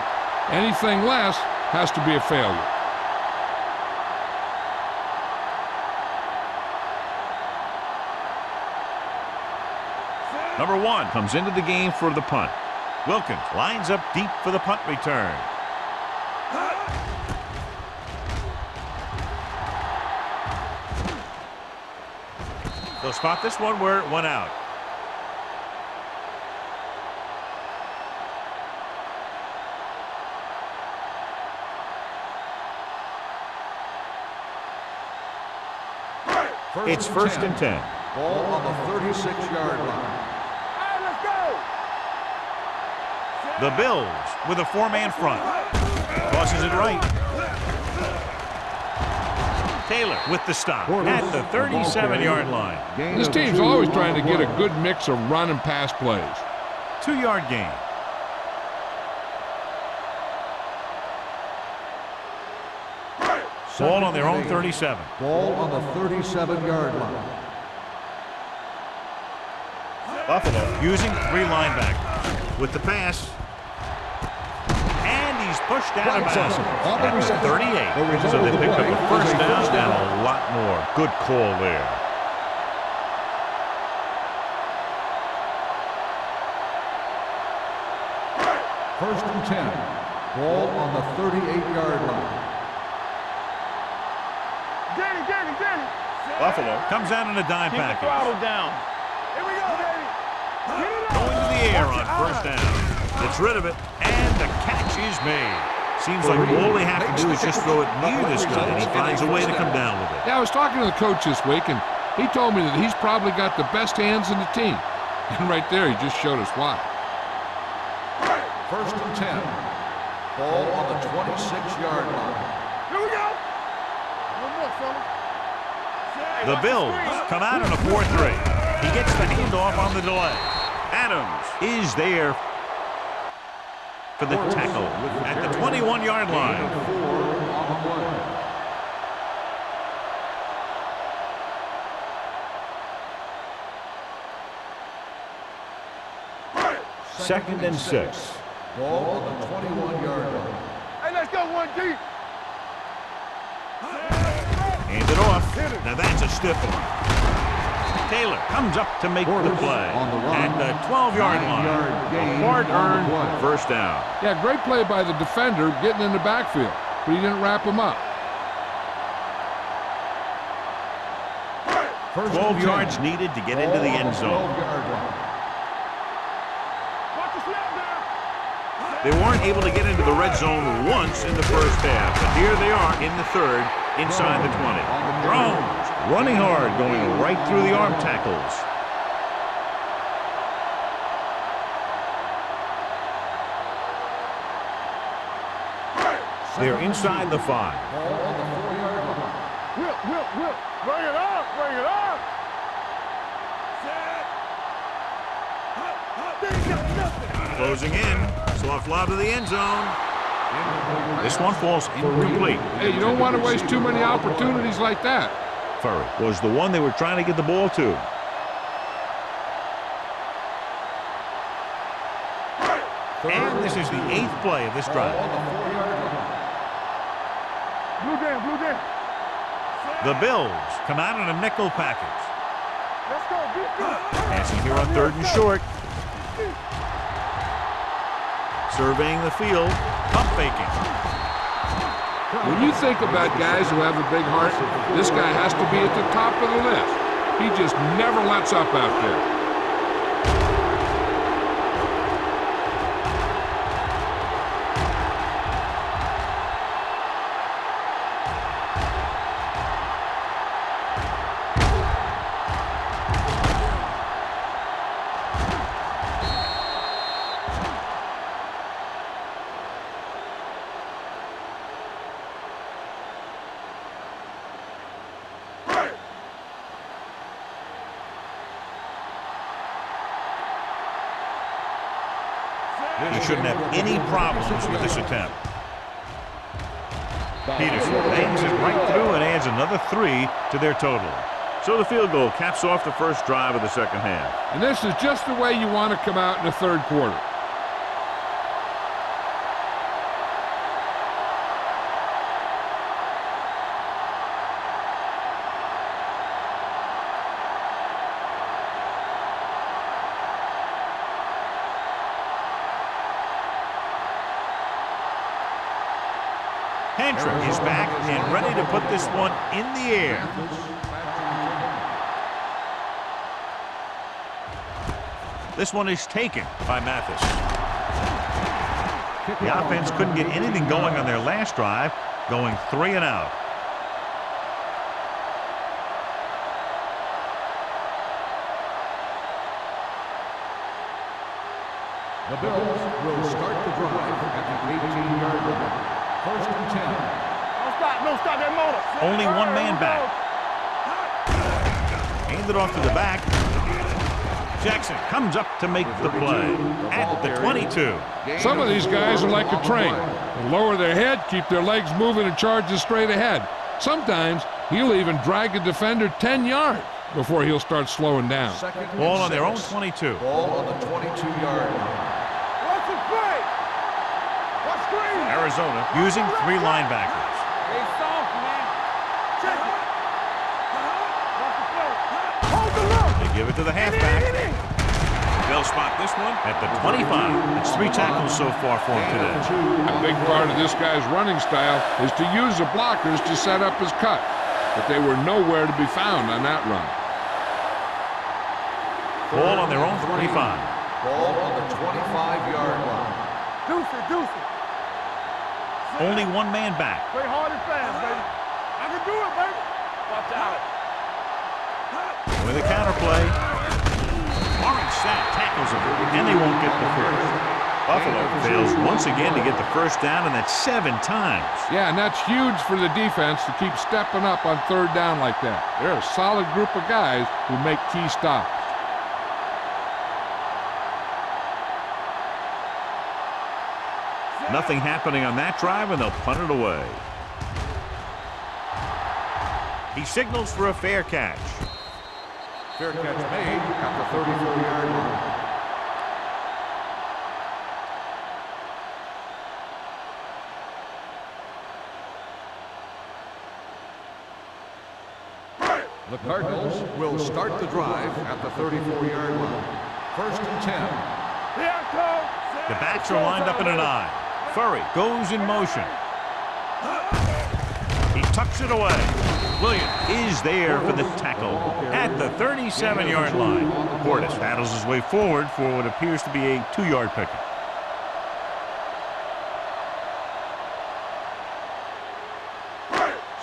Anything less has to be a failure. Number 1 comes into the game for the punt. Wilkins lines up deep for the punt return. They'll spot this one where it went out. It's first and 10. Ball on the 36-yard line. Hey, let's go. The Bills with a four-man front. Tosses it right. Taylor with the stop at the 37-yard line. This team's always trying to get a good mix of run and pass plays. 2-yard gain. Ball on their own 37. Ball on the 37-yard line. Buffalo using three linebackers. With the pass. And he's pushed out of bounds at the 38. So they picked up a first down and a lot more. Good call there. First and 10. Ball on the 38-yard line. Get it. Buffalo comes out in a dime Keep the package. throttle down. Here we go, baby. Get it up. Going to the air on first down. Gets rid of it, and the catch is made. Seems like all they have to do is just throw it near this guy, and he finds a way to come down with it. Yeah, I was talking to the coach this week, and he told me that he's probably got the best hands in the team. And right there, he just showed us why. First and 10. Ball on the 26-yard line. Here we go. One more, fella. The Bills come out on a 4-3. He gets the handoff on the delay. Adams is there for the tackle at the 21-yard line. 4 on the play. Second and 6. Ball on the 21-yard line. Hey, let's go one deep. Hands it off. Now that's a stiff one. Taylor comes up to make the play at the 12-yard line. A hard-earned first down. Yeah, great play by the defender getting in the backfield, but he didn't wrap him up. 12 yards needed to get into the end zone. Watch the snap now. They weren't able to get into the red zone once in the first half, but here they are in the third, inside the 20. Drones running hard, going right through the arm tackles. They're inside the 5. Whip. Bring it up. They ain't got nothing. Closing in, soft lob to the end zone. This one falls incomplete. Hey, you don't want to waste too many opportunities like that. Furry was the one they were trying to get the ball to. And this is the 8th play of this drive. Blue down. The Bills come out in a nickel package. Let's go. Defense. Passing here on 3rd and short. Surveying the field, pump faking. When you think about guys who have a big heart, this guy has to be at the top of the list. He just never lets up out there. He shouldn't have any problems with this attempt. Peterson bangs it right through and adds another 3 to their total. So the field goal caps off the first drive of the second half. And this is just the way you want to come out in the third quarter. Hentrick is back and ready to put this one in the air. This one is taken by Mathis. The offense couldn't get anything going on their last drive, going 3 and out. The Bills will start the drive at the 18-yard line. First and 10. No, stop that motor. Only one man back. Hand it off to the back. Jackson comes up to make the play at the 22. Some of these guys are like a train. They lower their head, keep their legs moving, and charge straight ahead. Sometimes he'll even drag a defender 10 yards before he'll start slowing down. Ball on their own 22. Ball on the 22-yard line. What's the play? What screen? Arizona using 3 linebackers. They soft, man. Check it. What's the play? Hold the look. They give it to the halfback. They'll spot this one at the 25. It's 3 tackles so far for him today. A big part of this guy's running style is to use the blockers to set up his cut, but they were nowhere to be found on that run. Ball on their own 25. Ball on the 25-yard line. Deuce it. Only one man back. Play hard and fast, baby. I can do it, baby. Watch out. With a counterplay. Orange Sack tackles him, and they won't get the first. Buffalo fails once again to get the first down, and that's 7 times. Yeah, and that's huge for the defense to keep stepping up on 3rd down like that. They're a solid group of guys who make key stops. Nothing happening on that drive, and they'll punt it away. He signals for a fair catch. Fair catch made at the 34-yard line. The Cardinals will start the drive at the 34-yard line. First and 10. Here I come. The backs are lined up in an eye. Furry goes in motion. He tucks it away. Williams is there for the tackle at the 37-yard line. Portis battles his way forward for what appears to be a 2-yard pickup.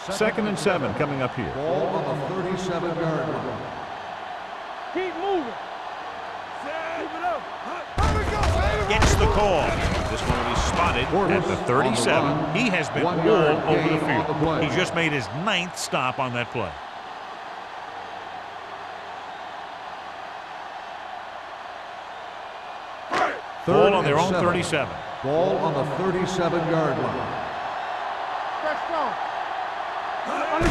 Second and 7 coming up here. Ball on the 37-yard line. Keep moving. Keep it up. Here we go, baby. Gets the call. This one will be spotted at the 37. He has been all over the field. He just made his 9th stop on that play. Ball on their own 37. Ball on the 37-yard line. That's strong.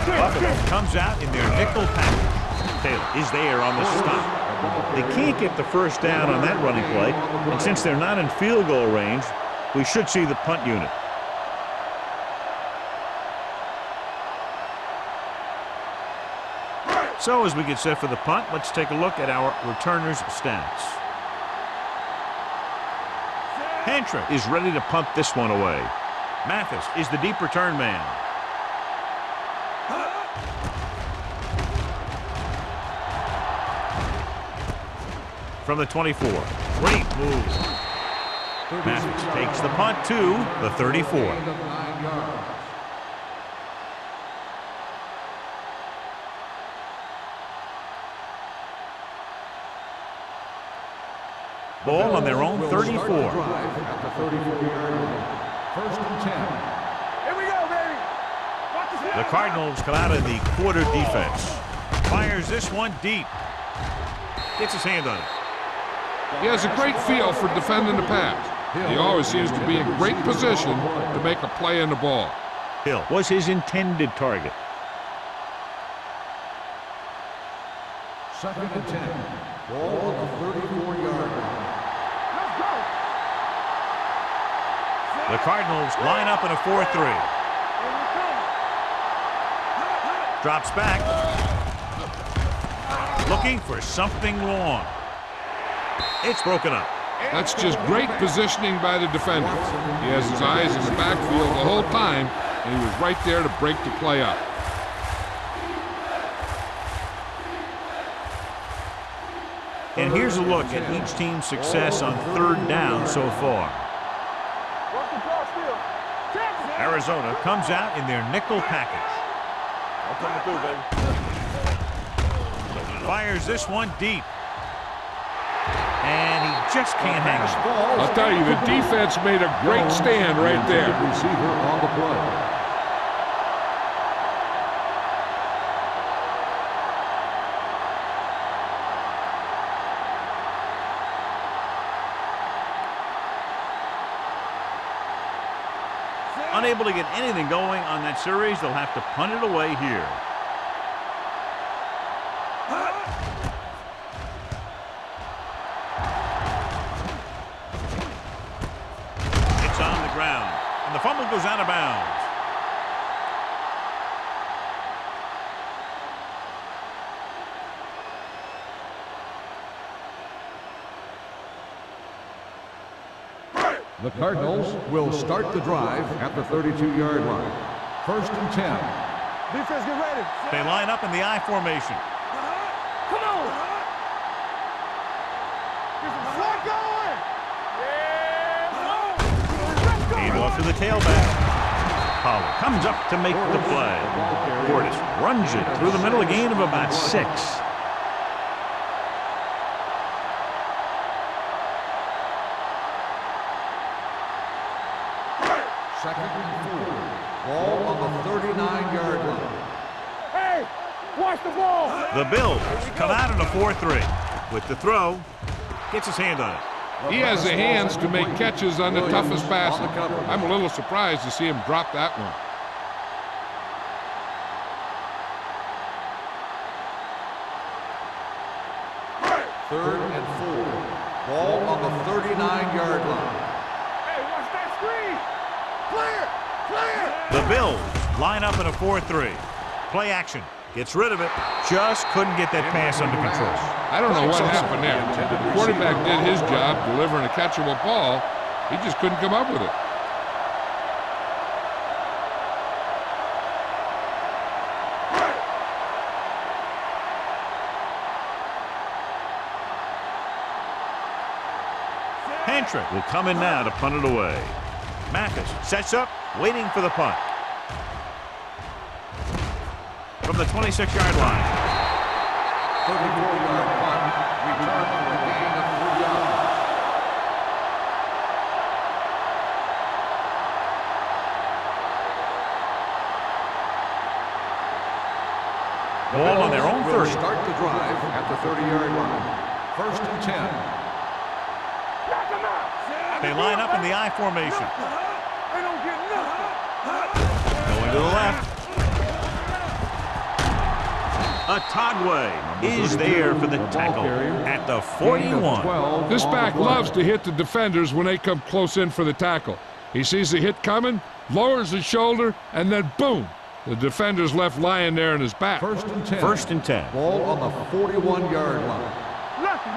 Buffalo comes out in their nickel package. Taylor is there on the stop. They can't get the first down on that running play, and since they're not in field goal range, we should see the punt unit. So as we get set for the punt, let's take a look at our returners' stats. Hantra is ready to punt this one away. Mathis is the deep return man. From the 24. Great move. Mathis takes the punt to the 34. Ball on their own 34. At the 34-yard line. First and 10. Here we go, baby. Watch this. The Cardinals come out of the quarter defense. Fires this one deep. Gets his hand on it. He has a great feel for defending the pass. He always seems to be in great position to make a play on the ball. Hill was his intended target. Second and 10. Ball on the 34-yard line. Let's go. The Cardinals line up in a 4-3. Here we come. Drops back. Looking for something long. It's broken up. That's just great positioning by the defender. He has his eyes in the backfield the whole time, and he was right there to break the play up. And here's a look at each team's success on 3rd down so far. Watch the ball still. Jackson. Arizona comes out in their nickel package. I'm coming through, baby. Fires this one deep. And he just can't hang on. I'll tell you, the defense made a great stand right there. Receiver on the play. Unable to get anything going on that series, they'll have to punt it away here. It's on the ground, and the fumble goes out of bounds. The Cardinals will start the drive at the 32-yard line. 1st and 10. Defense, get ready. They line up in the I formation. Come on. Get some slot going. Yeah. Hand off to the tailback. Pollard comes up to make the play. Portis runs it through the middle, a gain of about 6. Second and 4. Ball on the 39-yard line. Hey, watch the ball. The Bills come out in a 4-3. With the throw, gets his hand on it. He has the hands to make catches on the toughest passes. I'm a little surprised to see him drop that one. Third and 4. Ball on the 39-yard line. Hey, watch that screen. Clear. The Bills line up in a 4-3. Play action. Gets rid of it. Just couldn't get that pass under control. I don't know what happened there. The quarterback did his job delivering a catchable ball. He just couldn't come up with it. Hantrick will come in now to punt it away. Mathis sets up, waiting for the punt. From the 26-yard line. 34-yard punt. Return for a gain of 3 yards. Ball on their own Will 30. start the drive at the 30-yard line. 1st and 10. Knock him out. They line up in the I formation. They don't get nothing. Going to the left. Atagwe is there for the tackle at the 41. This back loves to hit the defenders when they come close in for the tackle. He sees the hit coming, lowers his shoulder, and then boom, the defender's left lying there in his back. 1st and 10. 1st and 10. Ball on the 41-yard line. Lucky.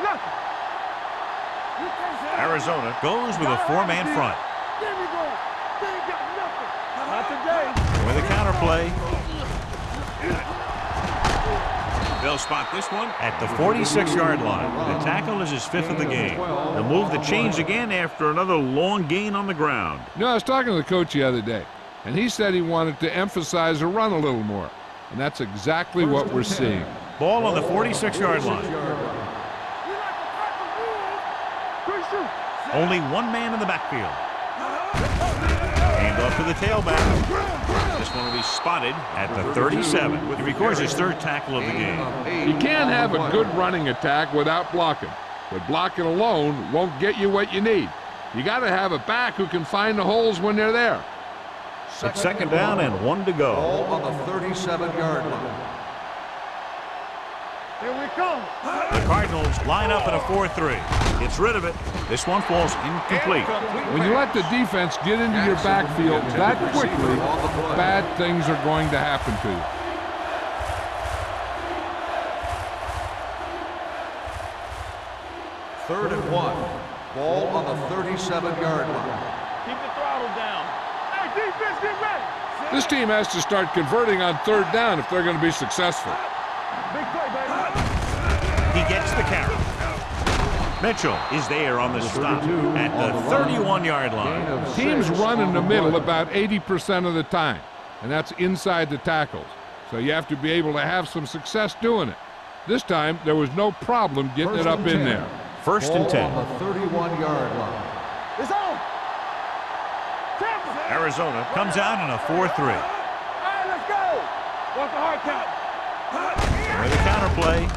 Arizona goes with a 4-man front. There we go. They ain't got nothing. Not today. With a counter play. They'll spot this one at the 46-yard line. The tackle is his 5th of the game. They'll move the chains again after another long gain on the ground. You know, I was talking to the coach the other day, and he said he wanted to emphasize a run a little more. And that's exactly what we're seeing. Ball on the 46-yard line. Only one man in the backfield. Hand off to the tailback. This one will be spotted at the 37. He records his 3rd tackle of the game. You can't have a good running attack without blocking, but blocking alone won't get you what you need. You got to have a back who can find the holes when they're there. It's 2nd down and 1 to go. Ball on the 37-yard line. Here we come. The Cardinals line up in a 4-3. Gets rid of it. This one falls incomplete. When you let the defense get into your backfield that quickly, bad things are going to happen to you. Third and 1. Ball on the 37-yard line. Keep the throttle down. Hey, defense, get ready. This team has to start converting on 3rd down if they're going to be successful. Big play, baby. He gets the carry. Mitchell is there on the stop at the 31-yard line. Teams run in the middle about 80% of the time, and that's inside the tackles. So you have to be able to have some success doing it. This time, there was no problem getting it up in there. First and 10. On the 31-yard line. It's on. Tampa. Arizona comes out in a 4-3. All right, let's go. What's the hard count? With the counter play.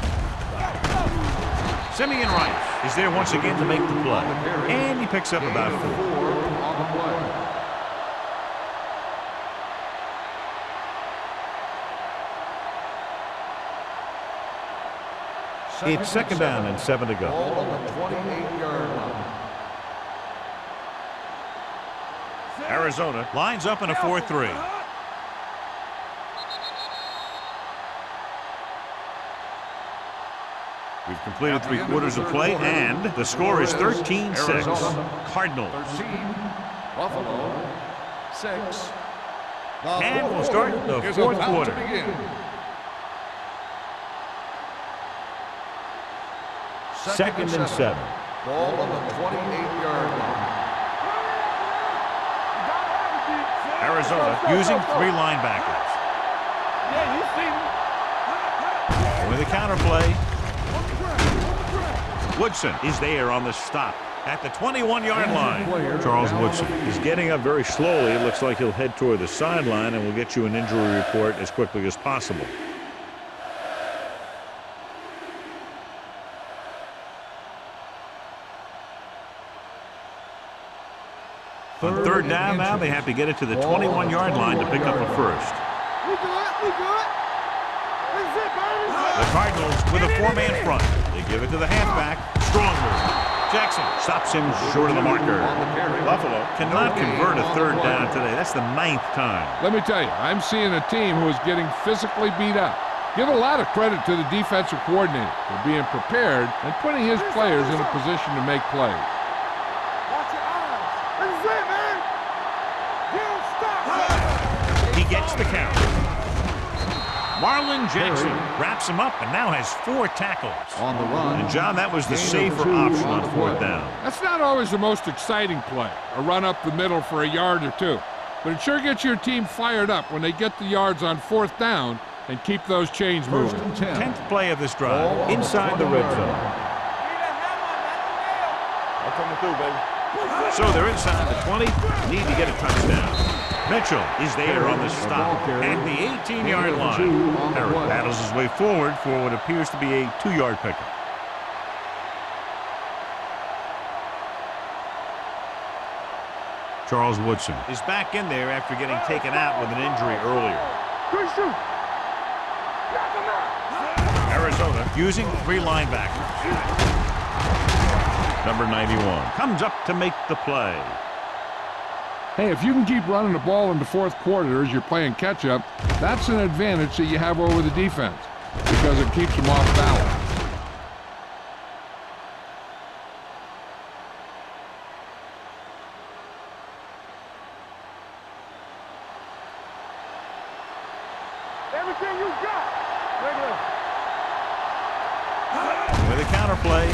Simeon Rice is there once again to make the play. And he picks up about 4. On the play. It's second down and 7 to go. Ball on the 28-yard line. Arizona lines up in a 4-3. We've completed 3 quarters of play, and the score is 13-6. Cardinals. 13. Buffalo. 6. And we'll start the Here's fourth about to quarter. begin. Second and 7. Ball on the 28-yard line. Arizona using 3 linebackers. Yeah, you see me. With a counter play. Woodson is there on the stop at the 21-yard line. Charles Woodson is getting up very slowly. It looks like he'll head toward the sideline, and we'll get you an injury report as quickly as possible. On third down now, they have to get it to the 21-yard line to pick up a first. We good. We good. This is it, baby. The Cardinals with a 4-man front. They give it to the halfback. Strong move. Jackson stops him short of the marker. Buffalo cannot convert a third down today. That's the 9th time. Let me tell you, I'm seeing a team who is getting physically beat up. Give a lot of credit to the defensive coordinator for being prepared and putting his players in a position to make plays. Watch your eyes. This is it, man. You don't stop. He gets the count. Marlon Jackson wraps him up and now has 4 tackles. On the run. And John, that was the Gain of safer 2 option on on the fourth play. down. That's not always the most exciting play, a run up the middle for a yard or 2. But it sure gets your team fired up when they get the yards on 4th down and keep those chains First moving. and 10. 10th play of this drive, Ball on the inside the red 20-yard zone. line. I'm coming through, baby. So they're inside the 20, need to get a touchdown. Mitchell is there on the stop at the 18-yard line. Harris battles his way forward for what appears to be a 2-yard pickup. Charles Woodson is back in there after getting taken out with an injury earlier. Good shoot. Arizona using 3 linebackers. Number 91 comes up to make the play. Hey, if you can keep running the ball in the 4th quarter as you're playing catch-up, that's an advantage that you have over the defense because it keeps them off balance. Everything you got. Regular. With a counter play.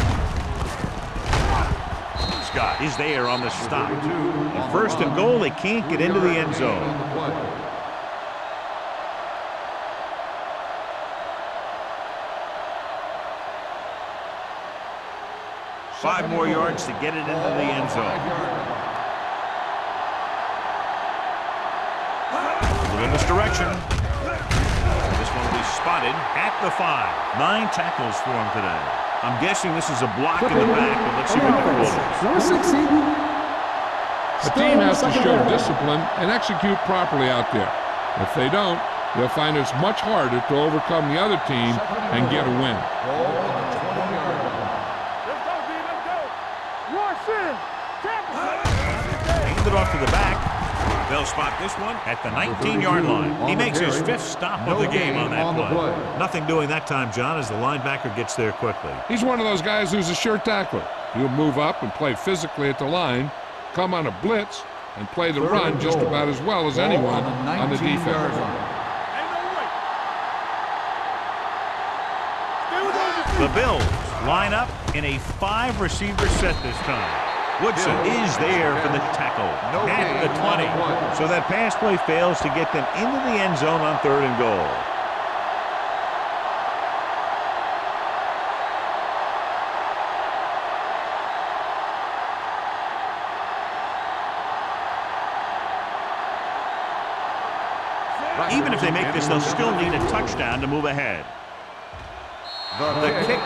Scott is there on the stop. And first and goal, they can't get into the end zone. On the play. Five more yards to get it into the end zone. Moving in this direction. This one will be spotted at the 5. 9 tackles for him today. I'm guessing this is a block in the back, but let's see what the quote is. Number 16. The team has to show discipline and execute properly out there. If they don't, they'll find it's much harder to overcome the other team and get a win. Ball on the 20-yard line. Let's go, D. Let's go. Rush in. Tampa. Hand it off to the back. They'll spot this one at the 19-yard line. He makes his 5th stop of the game on that play. Nothing doing that time, John, as the linebacker gets there quickly. He's one of those guys who's a sure tackler. He'll move up and play physically at the line, come on a blitz, and play the run just about as well as anyone on the defense. The Bills line up in a 5-receiver set this time. Woodson is there for the tackle at the 20. So that pass play fails to get them into the end zone on 3rd and goal. Even if they make this, they'll still need a touchdown to move ahead. The kick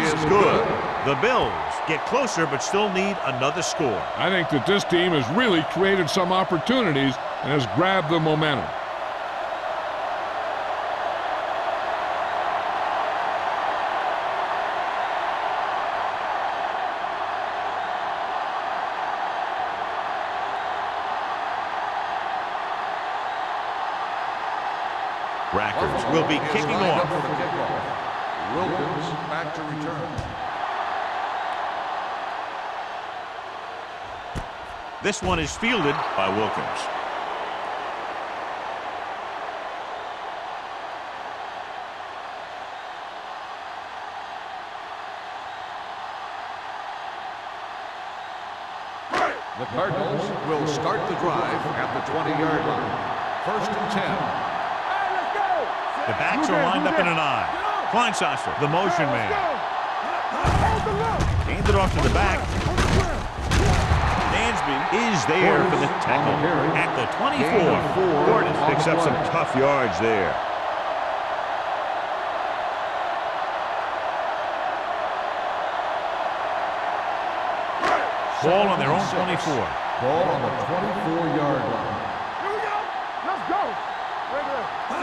is good. The Bills get closer but still need another score. I think that this team has really created some opportunities and has grabbed the momentum. Rackers will be kicking off. Wilkins back to return. This one is fielded by Wilkins. The Cardinals will start the drive at the 20-yard line. 1st and 10. The backs are lined up in an I. Kleinsasser, the motion man. Hands it off to the back. Dansby is there for the tackle at the 24. Gordon picks up some tough yards there. Ball on their own 24. Ball on the 24-yard line. Here we go. Let's go.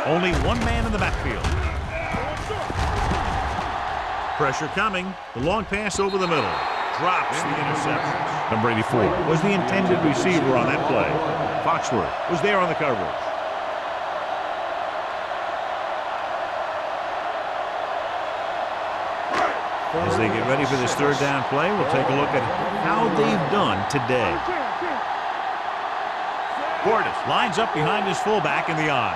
Only one man in the backfield. Pressure coming. The long pass over the middle. Drops the interception. Number 84 was the intended receiver on that play. Foxworth was there on the coverage. As they get ready for this third down play, we'll take a look at how they've done today. Gordon lines up behind his fullback in the I.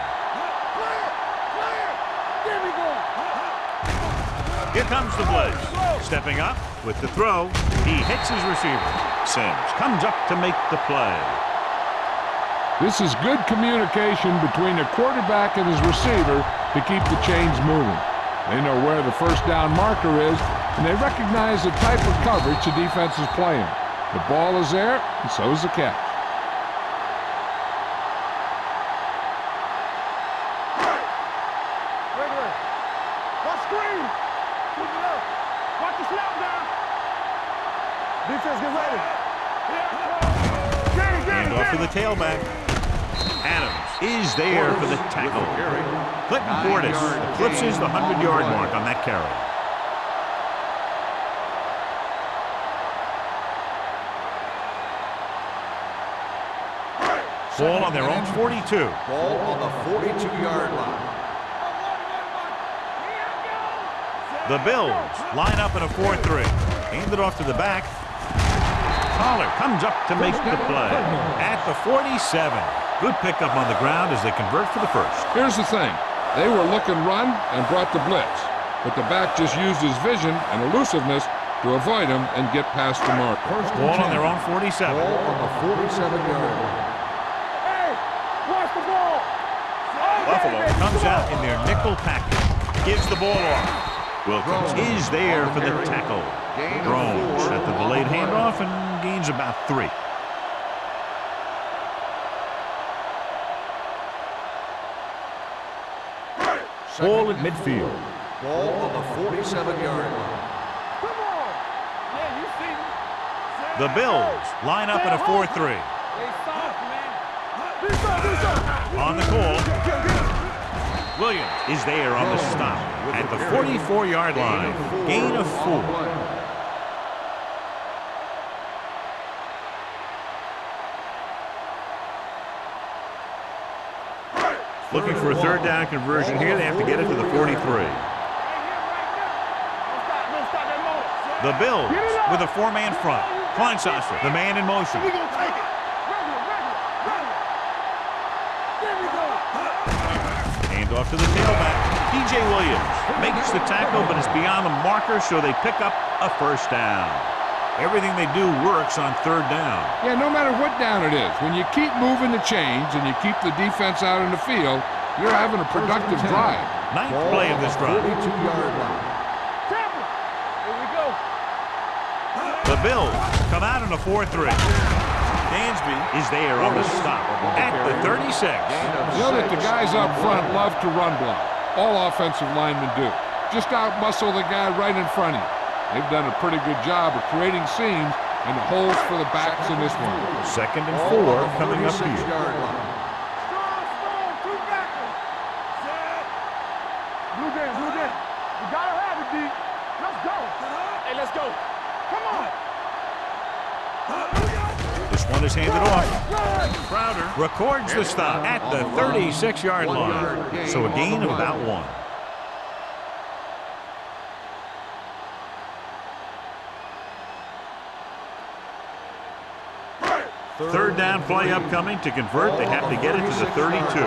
Here comes the blitz. Stepping up with the throw. He hits his receiver. Sims comes up to make the play. This is good communication between the quarterback and his receiver to keep the chains moving. They know where the first down marker is, and they recognize the type of coverage the defense is playing. The ball is there, and so is the catch. Defense, get ready. Hand off to the tailback. Adams is there for the tackle. Clinton Portis eclipses the 100-yard mark on that carry. Ball on their own 42. Ball on the 42-yard line. The Bills line up in a 4-3. Hand it off to the back. Collar comes up to make the play at the 47. Good pickup on the ground as they convert for the first. Here's the thing. They were looking run and brought the blitz, but the back just used his vision and elusiveness to avoid him and get past the mark. Ball on their own 47. Ball on the 47-yard line. Hey, watch the ball. Buffalo comes out in their nickel package. Gives the ball off. Wilkins is there for the tackle. Drones at the delayed handoff and gains about 3. Ball at midfield. Ball on the 47-yard line. Come on. Yeah, you see me. The Bills line up in a 4-3. They soft, man. On the call, Williams is there on the stop at the 44-yard line. Gain of 4. Looking for a third down conversion here. They have to get it to the 43. The Bills with a 4-man front. Kleinsasser, the man in motion. We gonna take it. Hand off to the tailback. DJ Williams makes the tackle, but it's beyond the marker, so they pick up a first down. Everything they do works on third down. Yeah, no matter what down it is, when you keep moving the chains and you keep the defense out in the field, you're having a productive drive. Ninth play of this drive. 42-yard line. Here we go. The Bills come out in a 4-3. Dansby is there on the stop at the 38. 36. You know that the guys up front love to run block. All offensive linemen do. Just out-muscle the guy right in front of you. They've done a pretty good job of creating seams and holes for the backs in this one. 2nd and 4 coming up here. Strong, two backers. Blue game. You gotta have it, D. Let's go. Hey, let's go. Come on. This one is handed off. Crowder records the stop at the 36-yard line. So a gain of about 1. Third down play upcoming. To convert, they have to get it to the 32.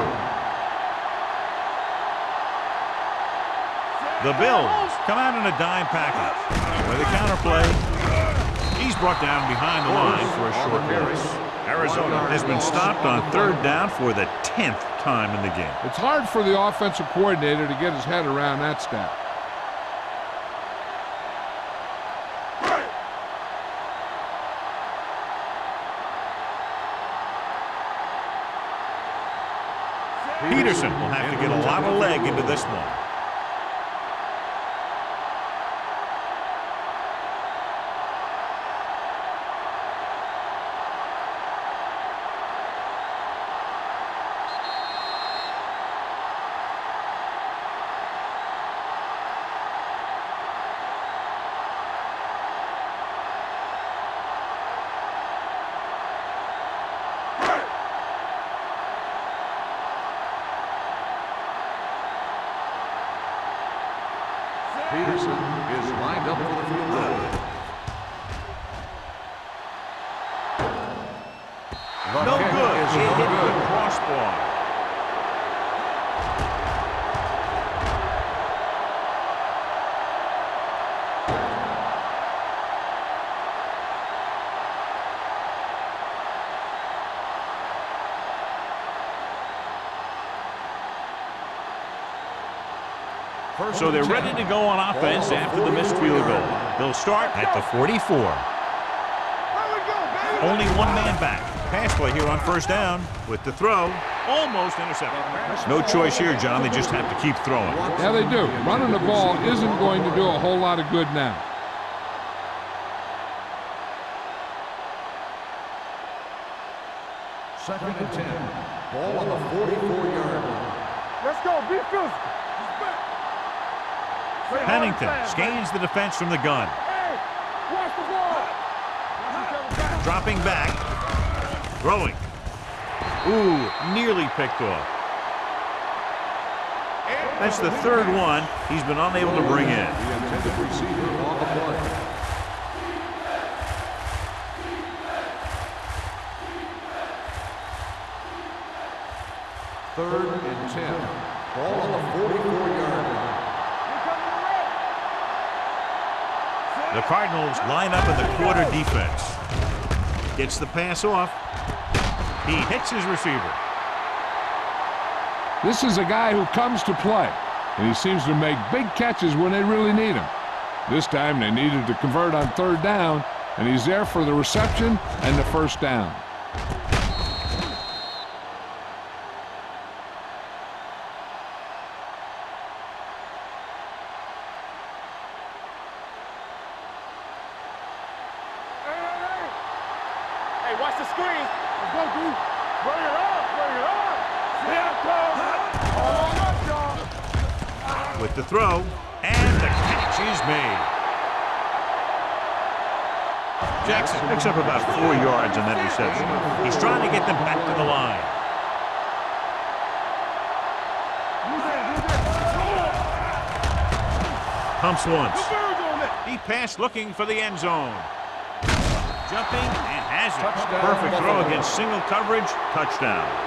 The Bills come out in a dime package. With a counter play, he's brought down behind the line for a short pass. Arizona has been stopped on 3rd down for the 10th time in the game. It's hard for the offensive coordinator to get his head around that stat. Peterson will have to get a lot of leg into this one. Peterson is lined up for the field goal. No good. He hit the crossbar. So they're ready to go on offense after the missed field goal. They'll start at the 44. Only one man back. Pass play here on 1st down with the throw. Almost intercepted. No choice here, John. They just have to keep throwing. Yeah, they do. Running the ball isn't going to do a whole lot of good now. Second and 10. Ball on the 44-yard line. Let's go. Be physical. Pennington scans the defense from the gun. Hey, watch the ball. Dropping back. Throwing. Ooh, nearly picked off. That's the 3rd one he's been unable to bring in. The intended receiver on the play. Third and 10. Ball on the 44-yard line. The Cardinals line up in the quarter defense. Gets the pass off. He hits his receiver. This is a guy who comes to play, and he seems to make big catches when they really need him. This time they needed to convert on 3rd down, and he's there for the reception and the 1st down. Hey, watch the screen. Let's go, D. Bring it up. Here it comes. Hold up, y'all. With the throw, and the catch is made. Jackson picks up about 4 yards on that reception. He's trying to get them back to the line. Pumps once. He passed looking for the end zone. Jumping and has it. Perfect throw against single coverage. Touchdown.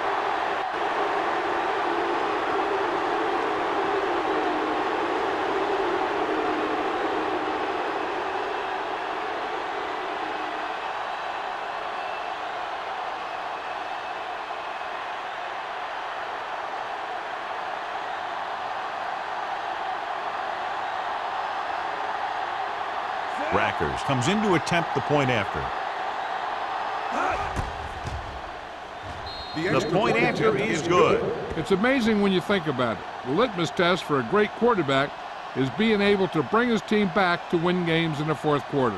Rackers comes in to attempt the point after. The point after is good. It's amazing when you think about it. The litmus test for a great quarterback is being able to bring his team back to win games in the fourth quarter.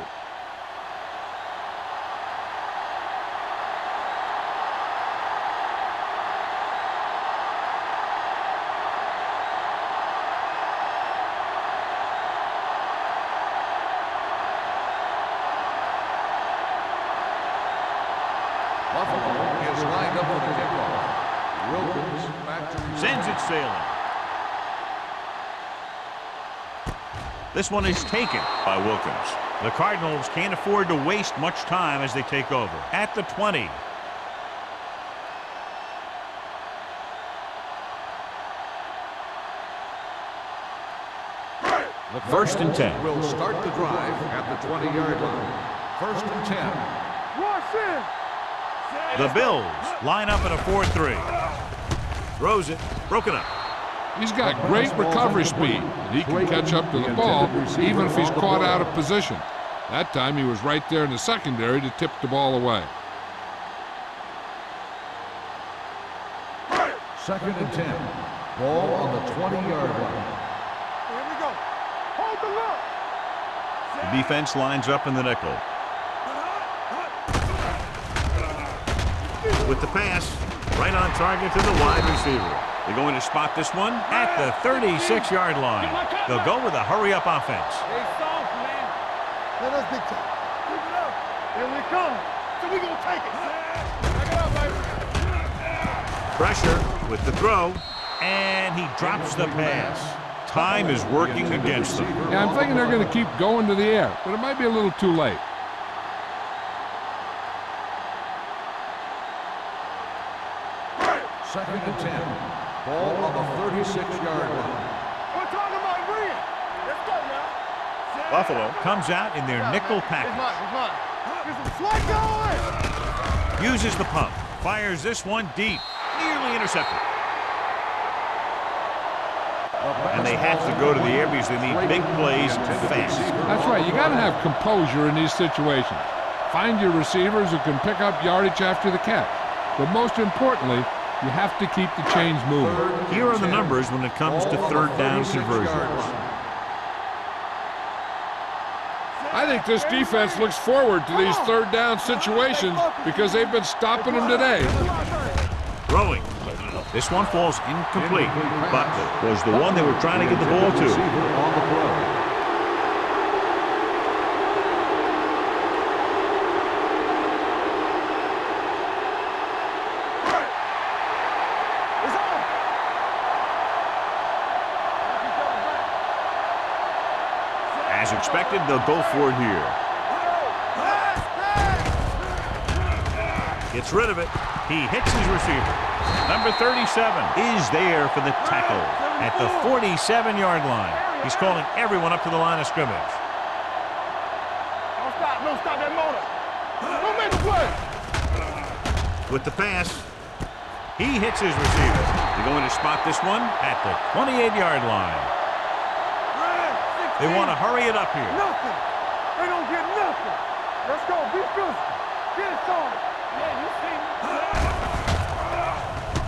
Buffalo is lined up for the kickoff. Wilkins back to Sends it sailing. This one is taken by Wilkins. The Cardinals can't afford to waste much time as they take over. At the 20. the First and 10. Will start the drive at the 20-yard line. First and 10. Rush in. The Bills line up in a 4-3. Throws it. Broken up. He's got great recovery speed, and he can catch up to the ball even if he's caught out of position. That time he was right there in the secondary to tip the ball away. Second and 10. Ball on the 20-yard line. Here we go. Hold the look. The defense lines up in the nickel. With the pass, right on target to the wide receiver. They're going to spot this one at the 36-yard line. They'll go with a hurry-up offense. They soft, man. Let us dictate. Keep it up. Here we come. So we gonna take it. Back it up, baby. Pressure with the throw, and he drops the pass. Time is working against them. Yeah, I'm thinking they're going to keep going to the air, but it might be a little too late. Second and 10. Ball on the 36-yard line. We're talking about win. Let's go now. Buffalo comes out in their nickel It's package. mine. It's mine. Get some slack going. Uses the pump. Fires this one deep. Nearly intercepted. And they have to go to the air because they need big plays fast. That's right. You got to have composure in these situations. Find your receivers who can pick up yardage after the catch. But most importantly, you have to keep the chains moving. Here are the numbers when it comes to third down conversions. I think this defense looks forward to these third down situations because they've been stopping them today. Throwing. This one falls incomplete. Butler was the one they were trying to get the ball to. On the play. As expected, they'll go for it here. Gets rid of it. He hits his receiver. Number 37 is there for the tackle at the 47-yard line. He's calling everyone up to the line of scrimmage. Don't stop. Don't stop that motor. Don't make the play. With the pass, he hits his receiver. They're going to spot this one at the 28-yard line. They want to hurry it up here. Nothing. They don't get nothing. Let's go. Be physical. Get it started. Yeah, you see me.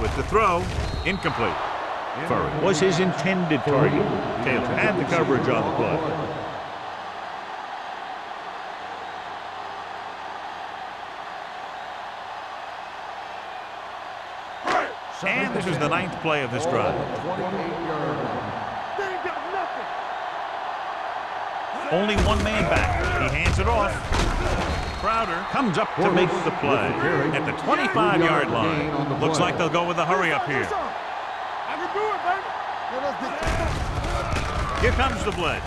With the throw, incomplete. Furry was his intended target. Taylor had the coverage on the play. And this is the 9th play of this drive. They ain't got nothing. Only one man back. He hands it off. Crowder comes up to make the play at the 25-yard line. Looks like they'll go with a hurry up here. I can do it, baby. Let us dictate. Here comes the blitz.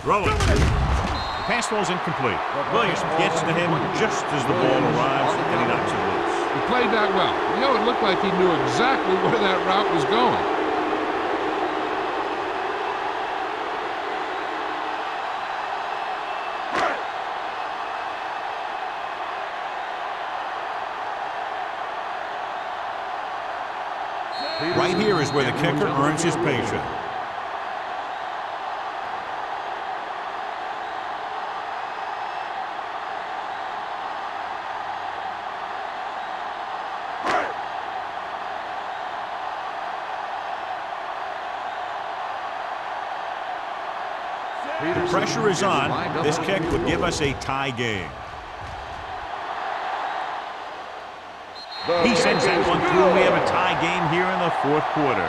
Throwing. The pass falls incomplete. Williams gets to him just as the ball arrives, and he knocks it loose. He played that well. You know, it looked like he knew exactly where that route was going. Right here is where the kicker earns his patience. The pressure is on. This kick would give us a tie game. He sends that one through. We have a tie game here in the fourth quarter.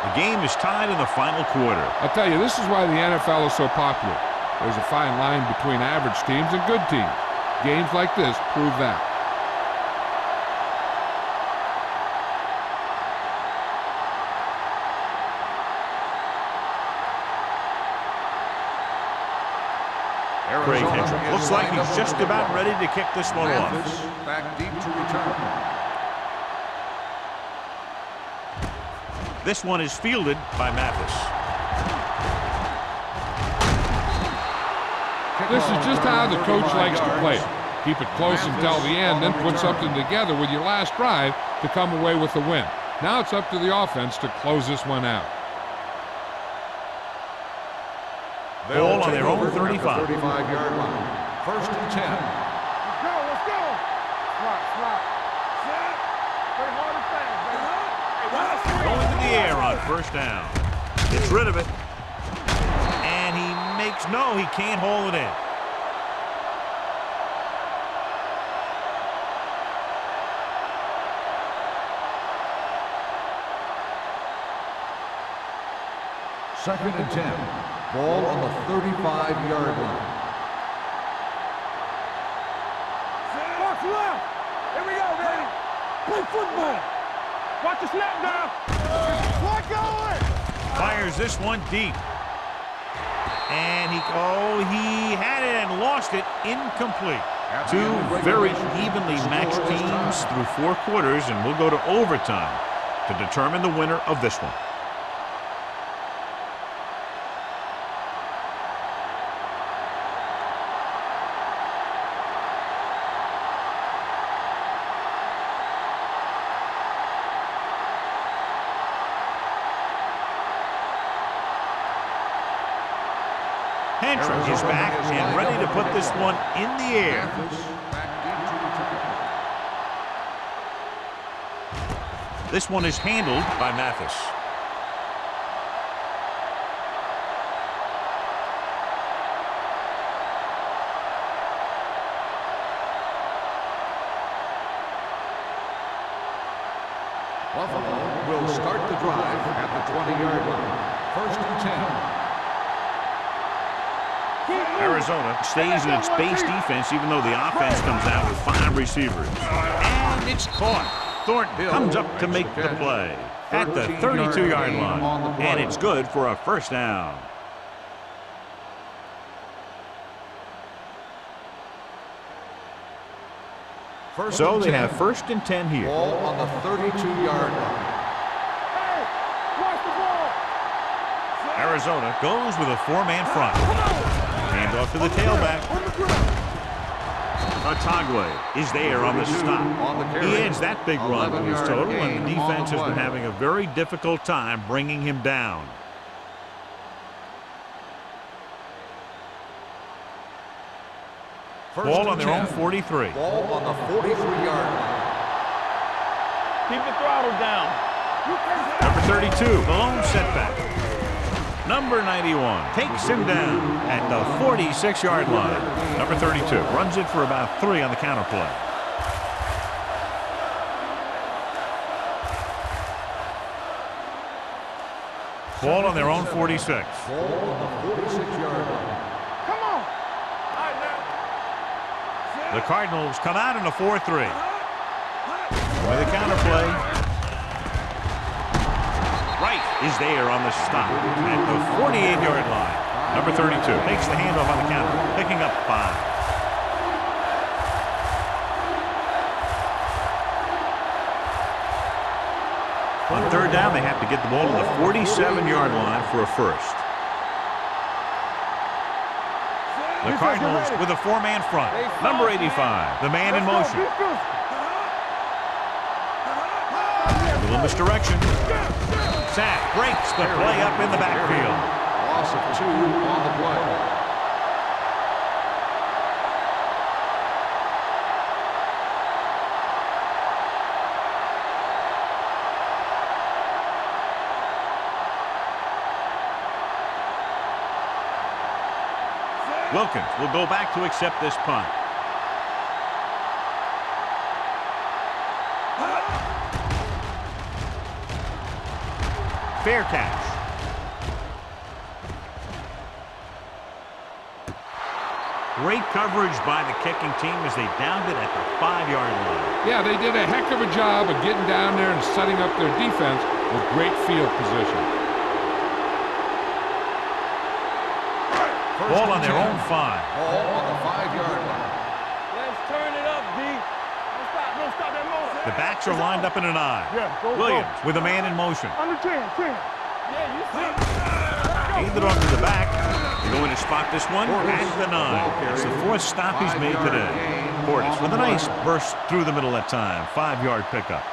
The game is tied in the final quarter. I'll tell you, this is why the NFL is so popular. There's a fine line between average teams and good teams. Games like this prove that. Craig Henry looks like he's just about ready to kick this one off. Back deep to return. This one is fielded by Mathis. This is just how the coach likes to play it. Keep it close until the end, then put something together with your last drive to come away with the win. Now it's up to the offense to close this one out. Ball on their own 35. 35-yard line. First and 10. Let's go, let's go. Slot. Set. Play hard and fast, baby. Hey, watch the screen. Going to the air on first down. Gets rid of it. And he makes no, he can't hold it in. Second and 10. Ball on the 35-yard line. Box left. Here we go, baby. Play football. Watch the snap down. What going? Fires this one deep. And he had it and lost it. Incomplete. Two very evenly matched teams through four quarters, and we'll go to overtime to determine the winner of this one. Henry is back and ready to put this one in the air. This one is handled by Mathis. Buffalo will start the drive at the 20-yard line. First and 10. Arizona stays in its base defense even though the offense comes out with 5 receivers. And it's caught. Thornton comes up to make the play at the 32-yard line. And it's good for a first down. So they have first and 10 here. Ball on the 32-yard line. Hey, watch the ball. Arizona goes with a 4-man front. Hand off to the tailback. Atagwe is there on the stop. He adds that big run to his total, and the defense has been having a very difficult time bringing him down. Ball on their own 43. Ball on the 43-yard line. Keep the throttle down. Number 32, the lone setback. Number 91 takes him down at the 46-yard line. Number 32 runs it for about 3 on the counter play. Ball on their own 46. Ball on the 46-yard line. Come on. The Cardinals come out in a 4-3. With a counter play. Wright is there on the stop at the 48-yard line. Number 32 makes the handoff on the counter, picking up 5. On third down, they have to get the ball to the 47-yard line for a first. The Cardinals with a 4-man front. Number 85, the man in motion. A little misdirection. Sack breaks the play up in the backfield. Loss of 2 on the play. Wilkins will go back to accept this punt. Fair catch. Great coverage by the kicking team as they downed it at the 5-yard line. Yeah, they did a heck of a job of getting down there and setting up their defense with great field position. Ball on their own 5. Ball on the 5-yard line. Let's turn it up, D. Don't stop that motor. The backs are lined up in an I. Yeah, go, Williams with a man in motion. Under 10. Yeah, you see. Handed off to the back. They're going to spot this one at the 9. It's the 4th stop he's made today. Portis with a nice burst through the middle that time. 5-yard pickup.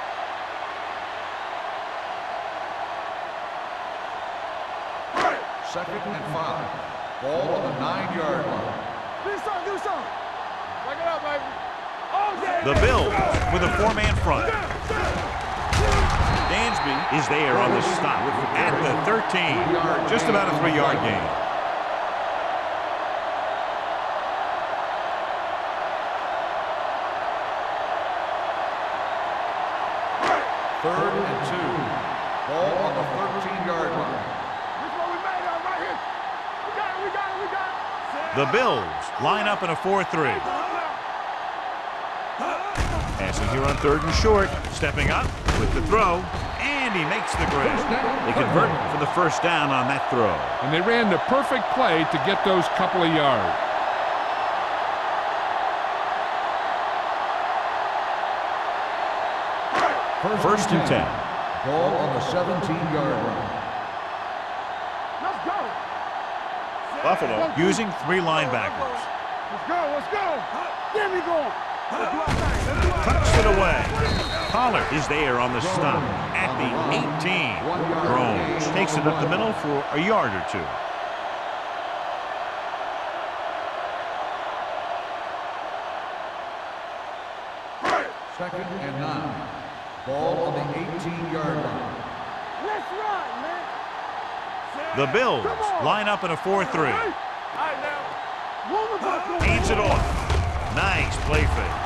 Second and 5. Ball on the 9-yard line. Do something. Break it up, baby. Oh, yeah. The Bills with a 4-man front. Dansby is there on the stop at the 13. Just about a 3-yard gain. Third and 2. Ball on the 13-yard line. This one we made up right here. We got it. The Bills line up in a 4-3. Passing here on 3rd and short. Stepping up with the throw. And he makes the grab. They convert for the first down on that throw. And they ran the perfect play to get those couple of yards. First and 10. Ball on the 17-yard line. Let's go. Buffalo using 3 linebackers. Let's go. Get me going. Let's do our thing. Tucks it away. Pollard is there on the stop at the 18. Groves takes it up the middle for a yard or 2. Second and 9. Ball on the 18-yard line. Let's run, man. The Bills line up in a 4-3. All right, now. Hands it off. Nice play fake.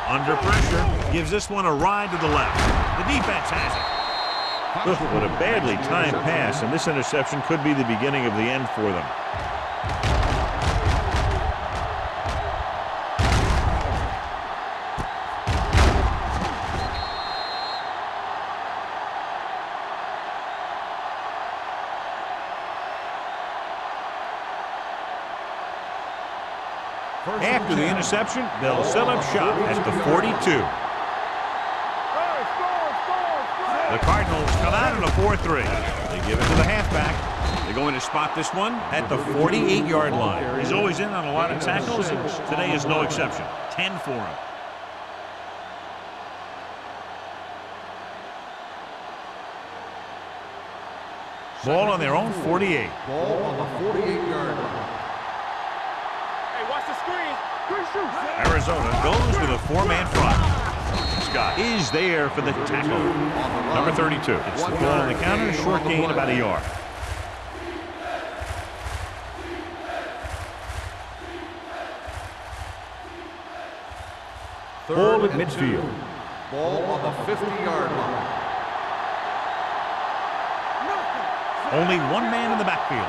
Under pressure, gives this one a ride to the left. The defense has it. Look, what a badly timed pass, and this interception could be the beginning of the end for them. After the interception, they'll set up shop at the 42. The Cardinals come out in a 4-3. They give it to the halfback. They're going to spot this one at the 48-yard line. He's always in on a lot of tackles, and today is no exception. 10 for him. Ball on their own 48. Ball on the 48-yard line. Watch the screen. Arizona goes with a 4-man front. Scott is there for the tackle. Number 32. It's the ball on the counter. Short gain about a yard. Ball at midfield. Ball on the 50-yard line. Only 1 man in the backfield.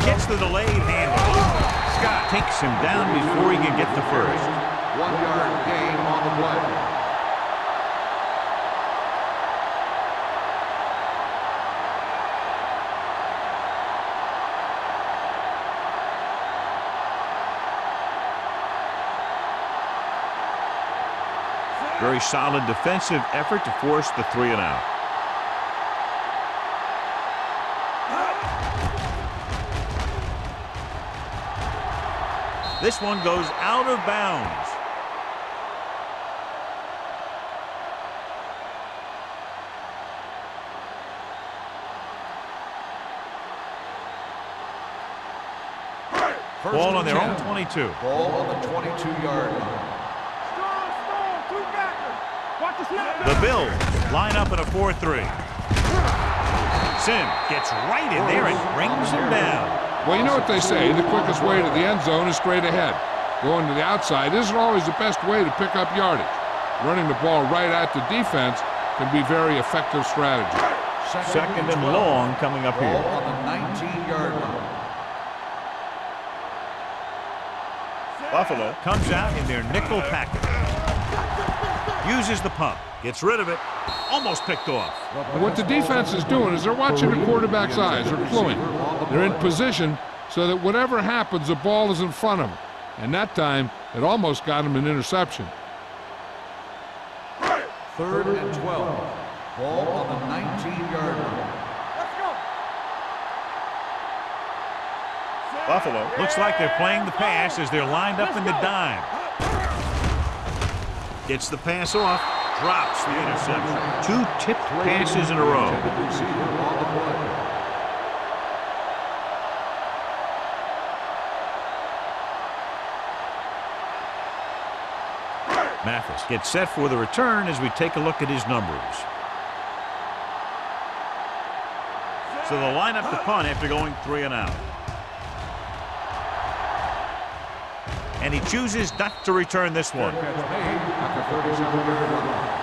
Gets the delayed handoff. Scott takes him down before he can get the first. 1-yard gain on the play. Very solid defensive effort to force the 3 and out. This one goes out of bounds. Ball on their own 22. Ball on the 22-yard line. The Bills line up in a 4-3. Sim gets right in there and brings him down. Well, you know what they say, the quickest way to the end zone is straight ahead. Going to the outside isn't always the best way to pick up yardage. Running the ball right at the defense can be very effective strategy. Second and long coming up here. Ball on the 19-yard line. Buffalo comes out in their nickel package. Uses the pump. Gets rid of it. Almost picked off. What the defense is doing is they're watching the quarterback's eyes. They're cluing. They're in position so that whatever happens, the ball is in front of them. And that time, it almost got him an interception. 3rd and 12. Ball on the 19-yard line. Buffalo looks like they're playing the pass as they're lined up in the dime. Gets the pass off. Drops the interception. 2 tipped passes in a row. Receiver on the play. Mathis gets set for the return as we take a look at his numbers. So they'll line up the punt after going 3 and out. And he chooses not to return this one. Catch made at the 37-yard line.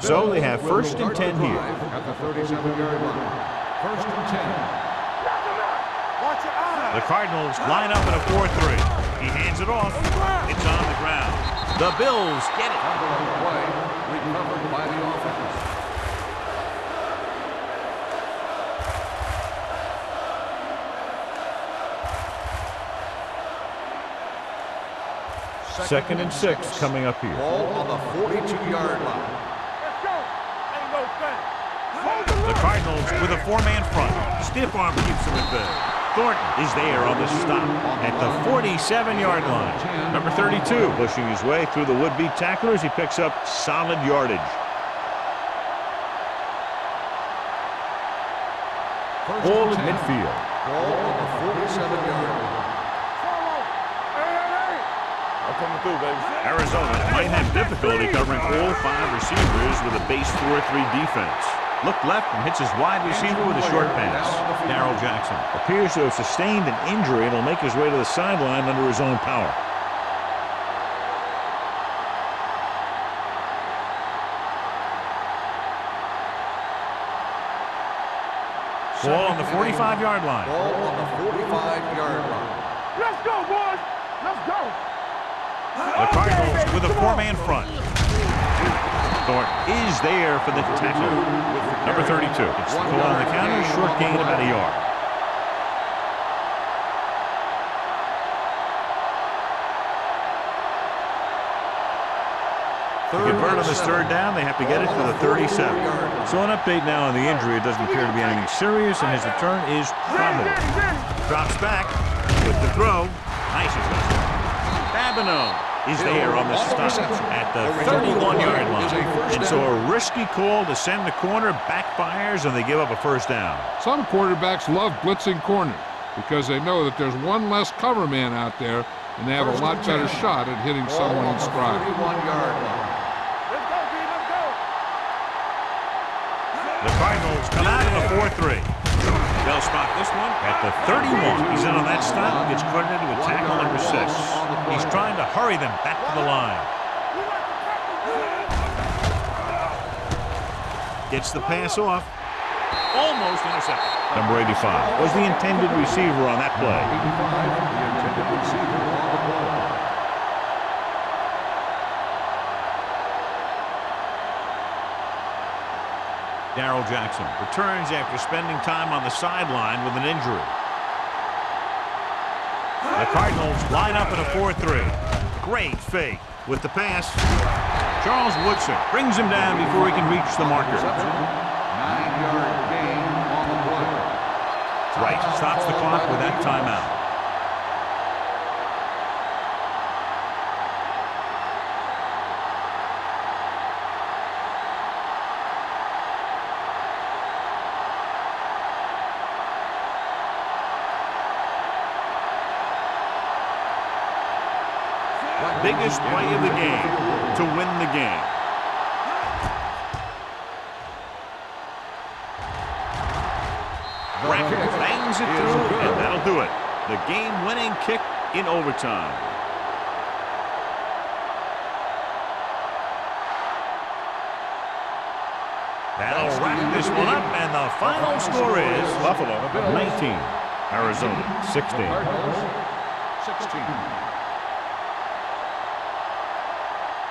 So they have 1st and 10 here. At the 37-yard line. 1st and 10. The Cardinals line up in a 4-3. He hands it off. It's on the ground. The Bills get it. Fumble play recovered by the offense. Second and 6 coming up here. Ball on the 42-yard line. The Cardinals with a 4-man front. Stiff arm keeps him at bay. Thornton is there on the stop at the 47-yard line. Number 32 pushing his way through the would-be tacklers. He picks up solid yardage. Ball at midfield. Ball on the 47-yard line. Arizona might have difficulty covering all 5 receivers with a base 4-3 defense. Look left and hits his wide receiver with a short pass. Darrell Jackson appears to have sustained an injury and will make his way to the sideline under his own power. Ball on the 45-yard line. Ball on the 45-yard line. Let's go, boys. Let's go. The Cardinals with a 4-man front. Thornton is there for the tackle. Number 32. It's the call on the counter. Short gain about a yard. To convert on this 3rd down, they have to get it to the 37. So an update now on the injury. It doesn't appear to be anything serious, and his return is probable. Drops back with the throw. Nice adjustment. Babineau is there on the stop at the 31-yard line. And so a risky call to send the corner, backfires, and they give up a 1st down. Some quarterbacks love blitzing corners because they know that there's one less cover man out there and they have a lot better shot at hitting someone in stride. 31-yard line. Let's go, B. Let's go. The Cardinals come out in a 4-3. They'll spot this one at the 31. He's in on that stop. Gets credited with tackle number 6. He's trying to hurry them back to the line. Gets the pass off. Almost intercepted. Number 85 was the intended receiver on that play. 85, the intended receiver on the play. Darrell Jackson returns after spending time on the sideline with an injury. The Cardinals line up in a 4-3. Great fake with the pass. Charles Woodson brings him down before he can reach the marker. 9-yard gain on the play. Right, stops the clock with that timeout. biggest play of the game to win the game. Brent bangs it through, and that'll do it. The game-winning kick in overtime. That'll wrap this one up, and the final score is Buffalo 19, Arizona 16.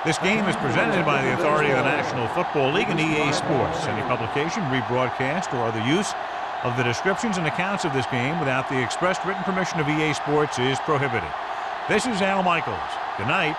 This game is presented by the authority of the National Football League and EA Sports. Any publication, rebroadcast, or other use of the descriptions and accounts of this game without the expressed written permission of EA Sports is prohibited. This is Al Michaels. Good night.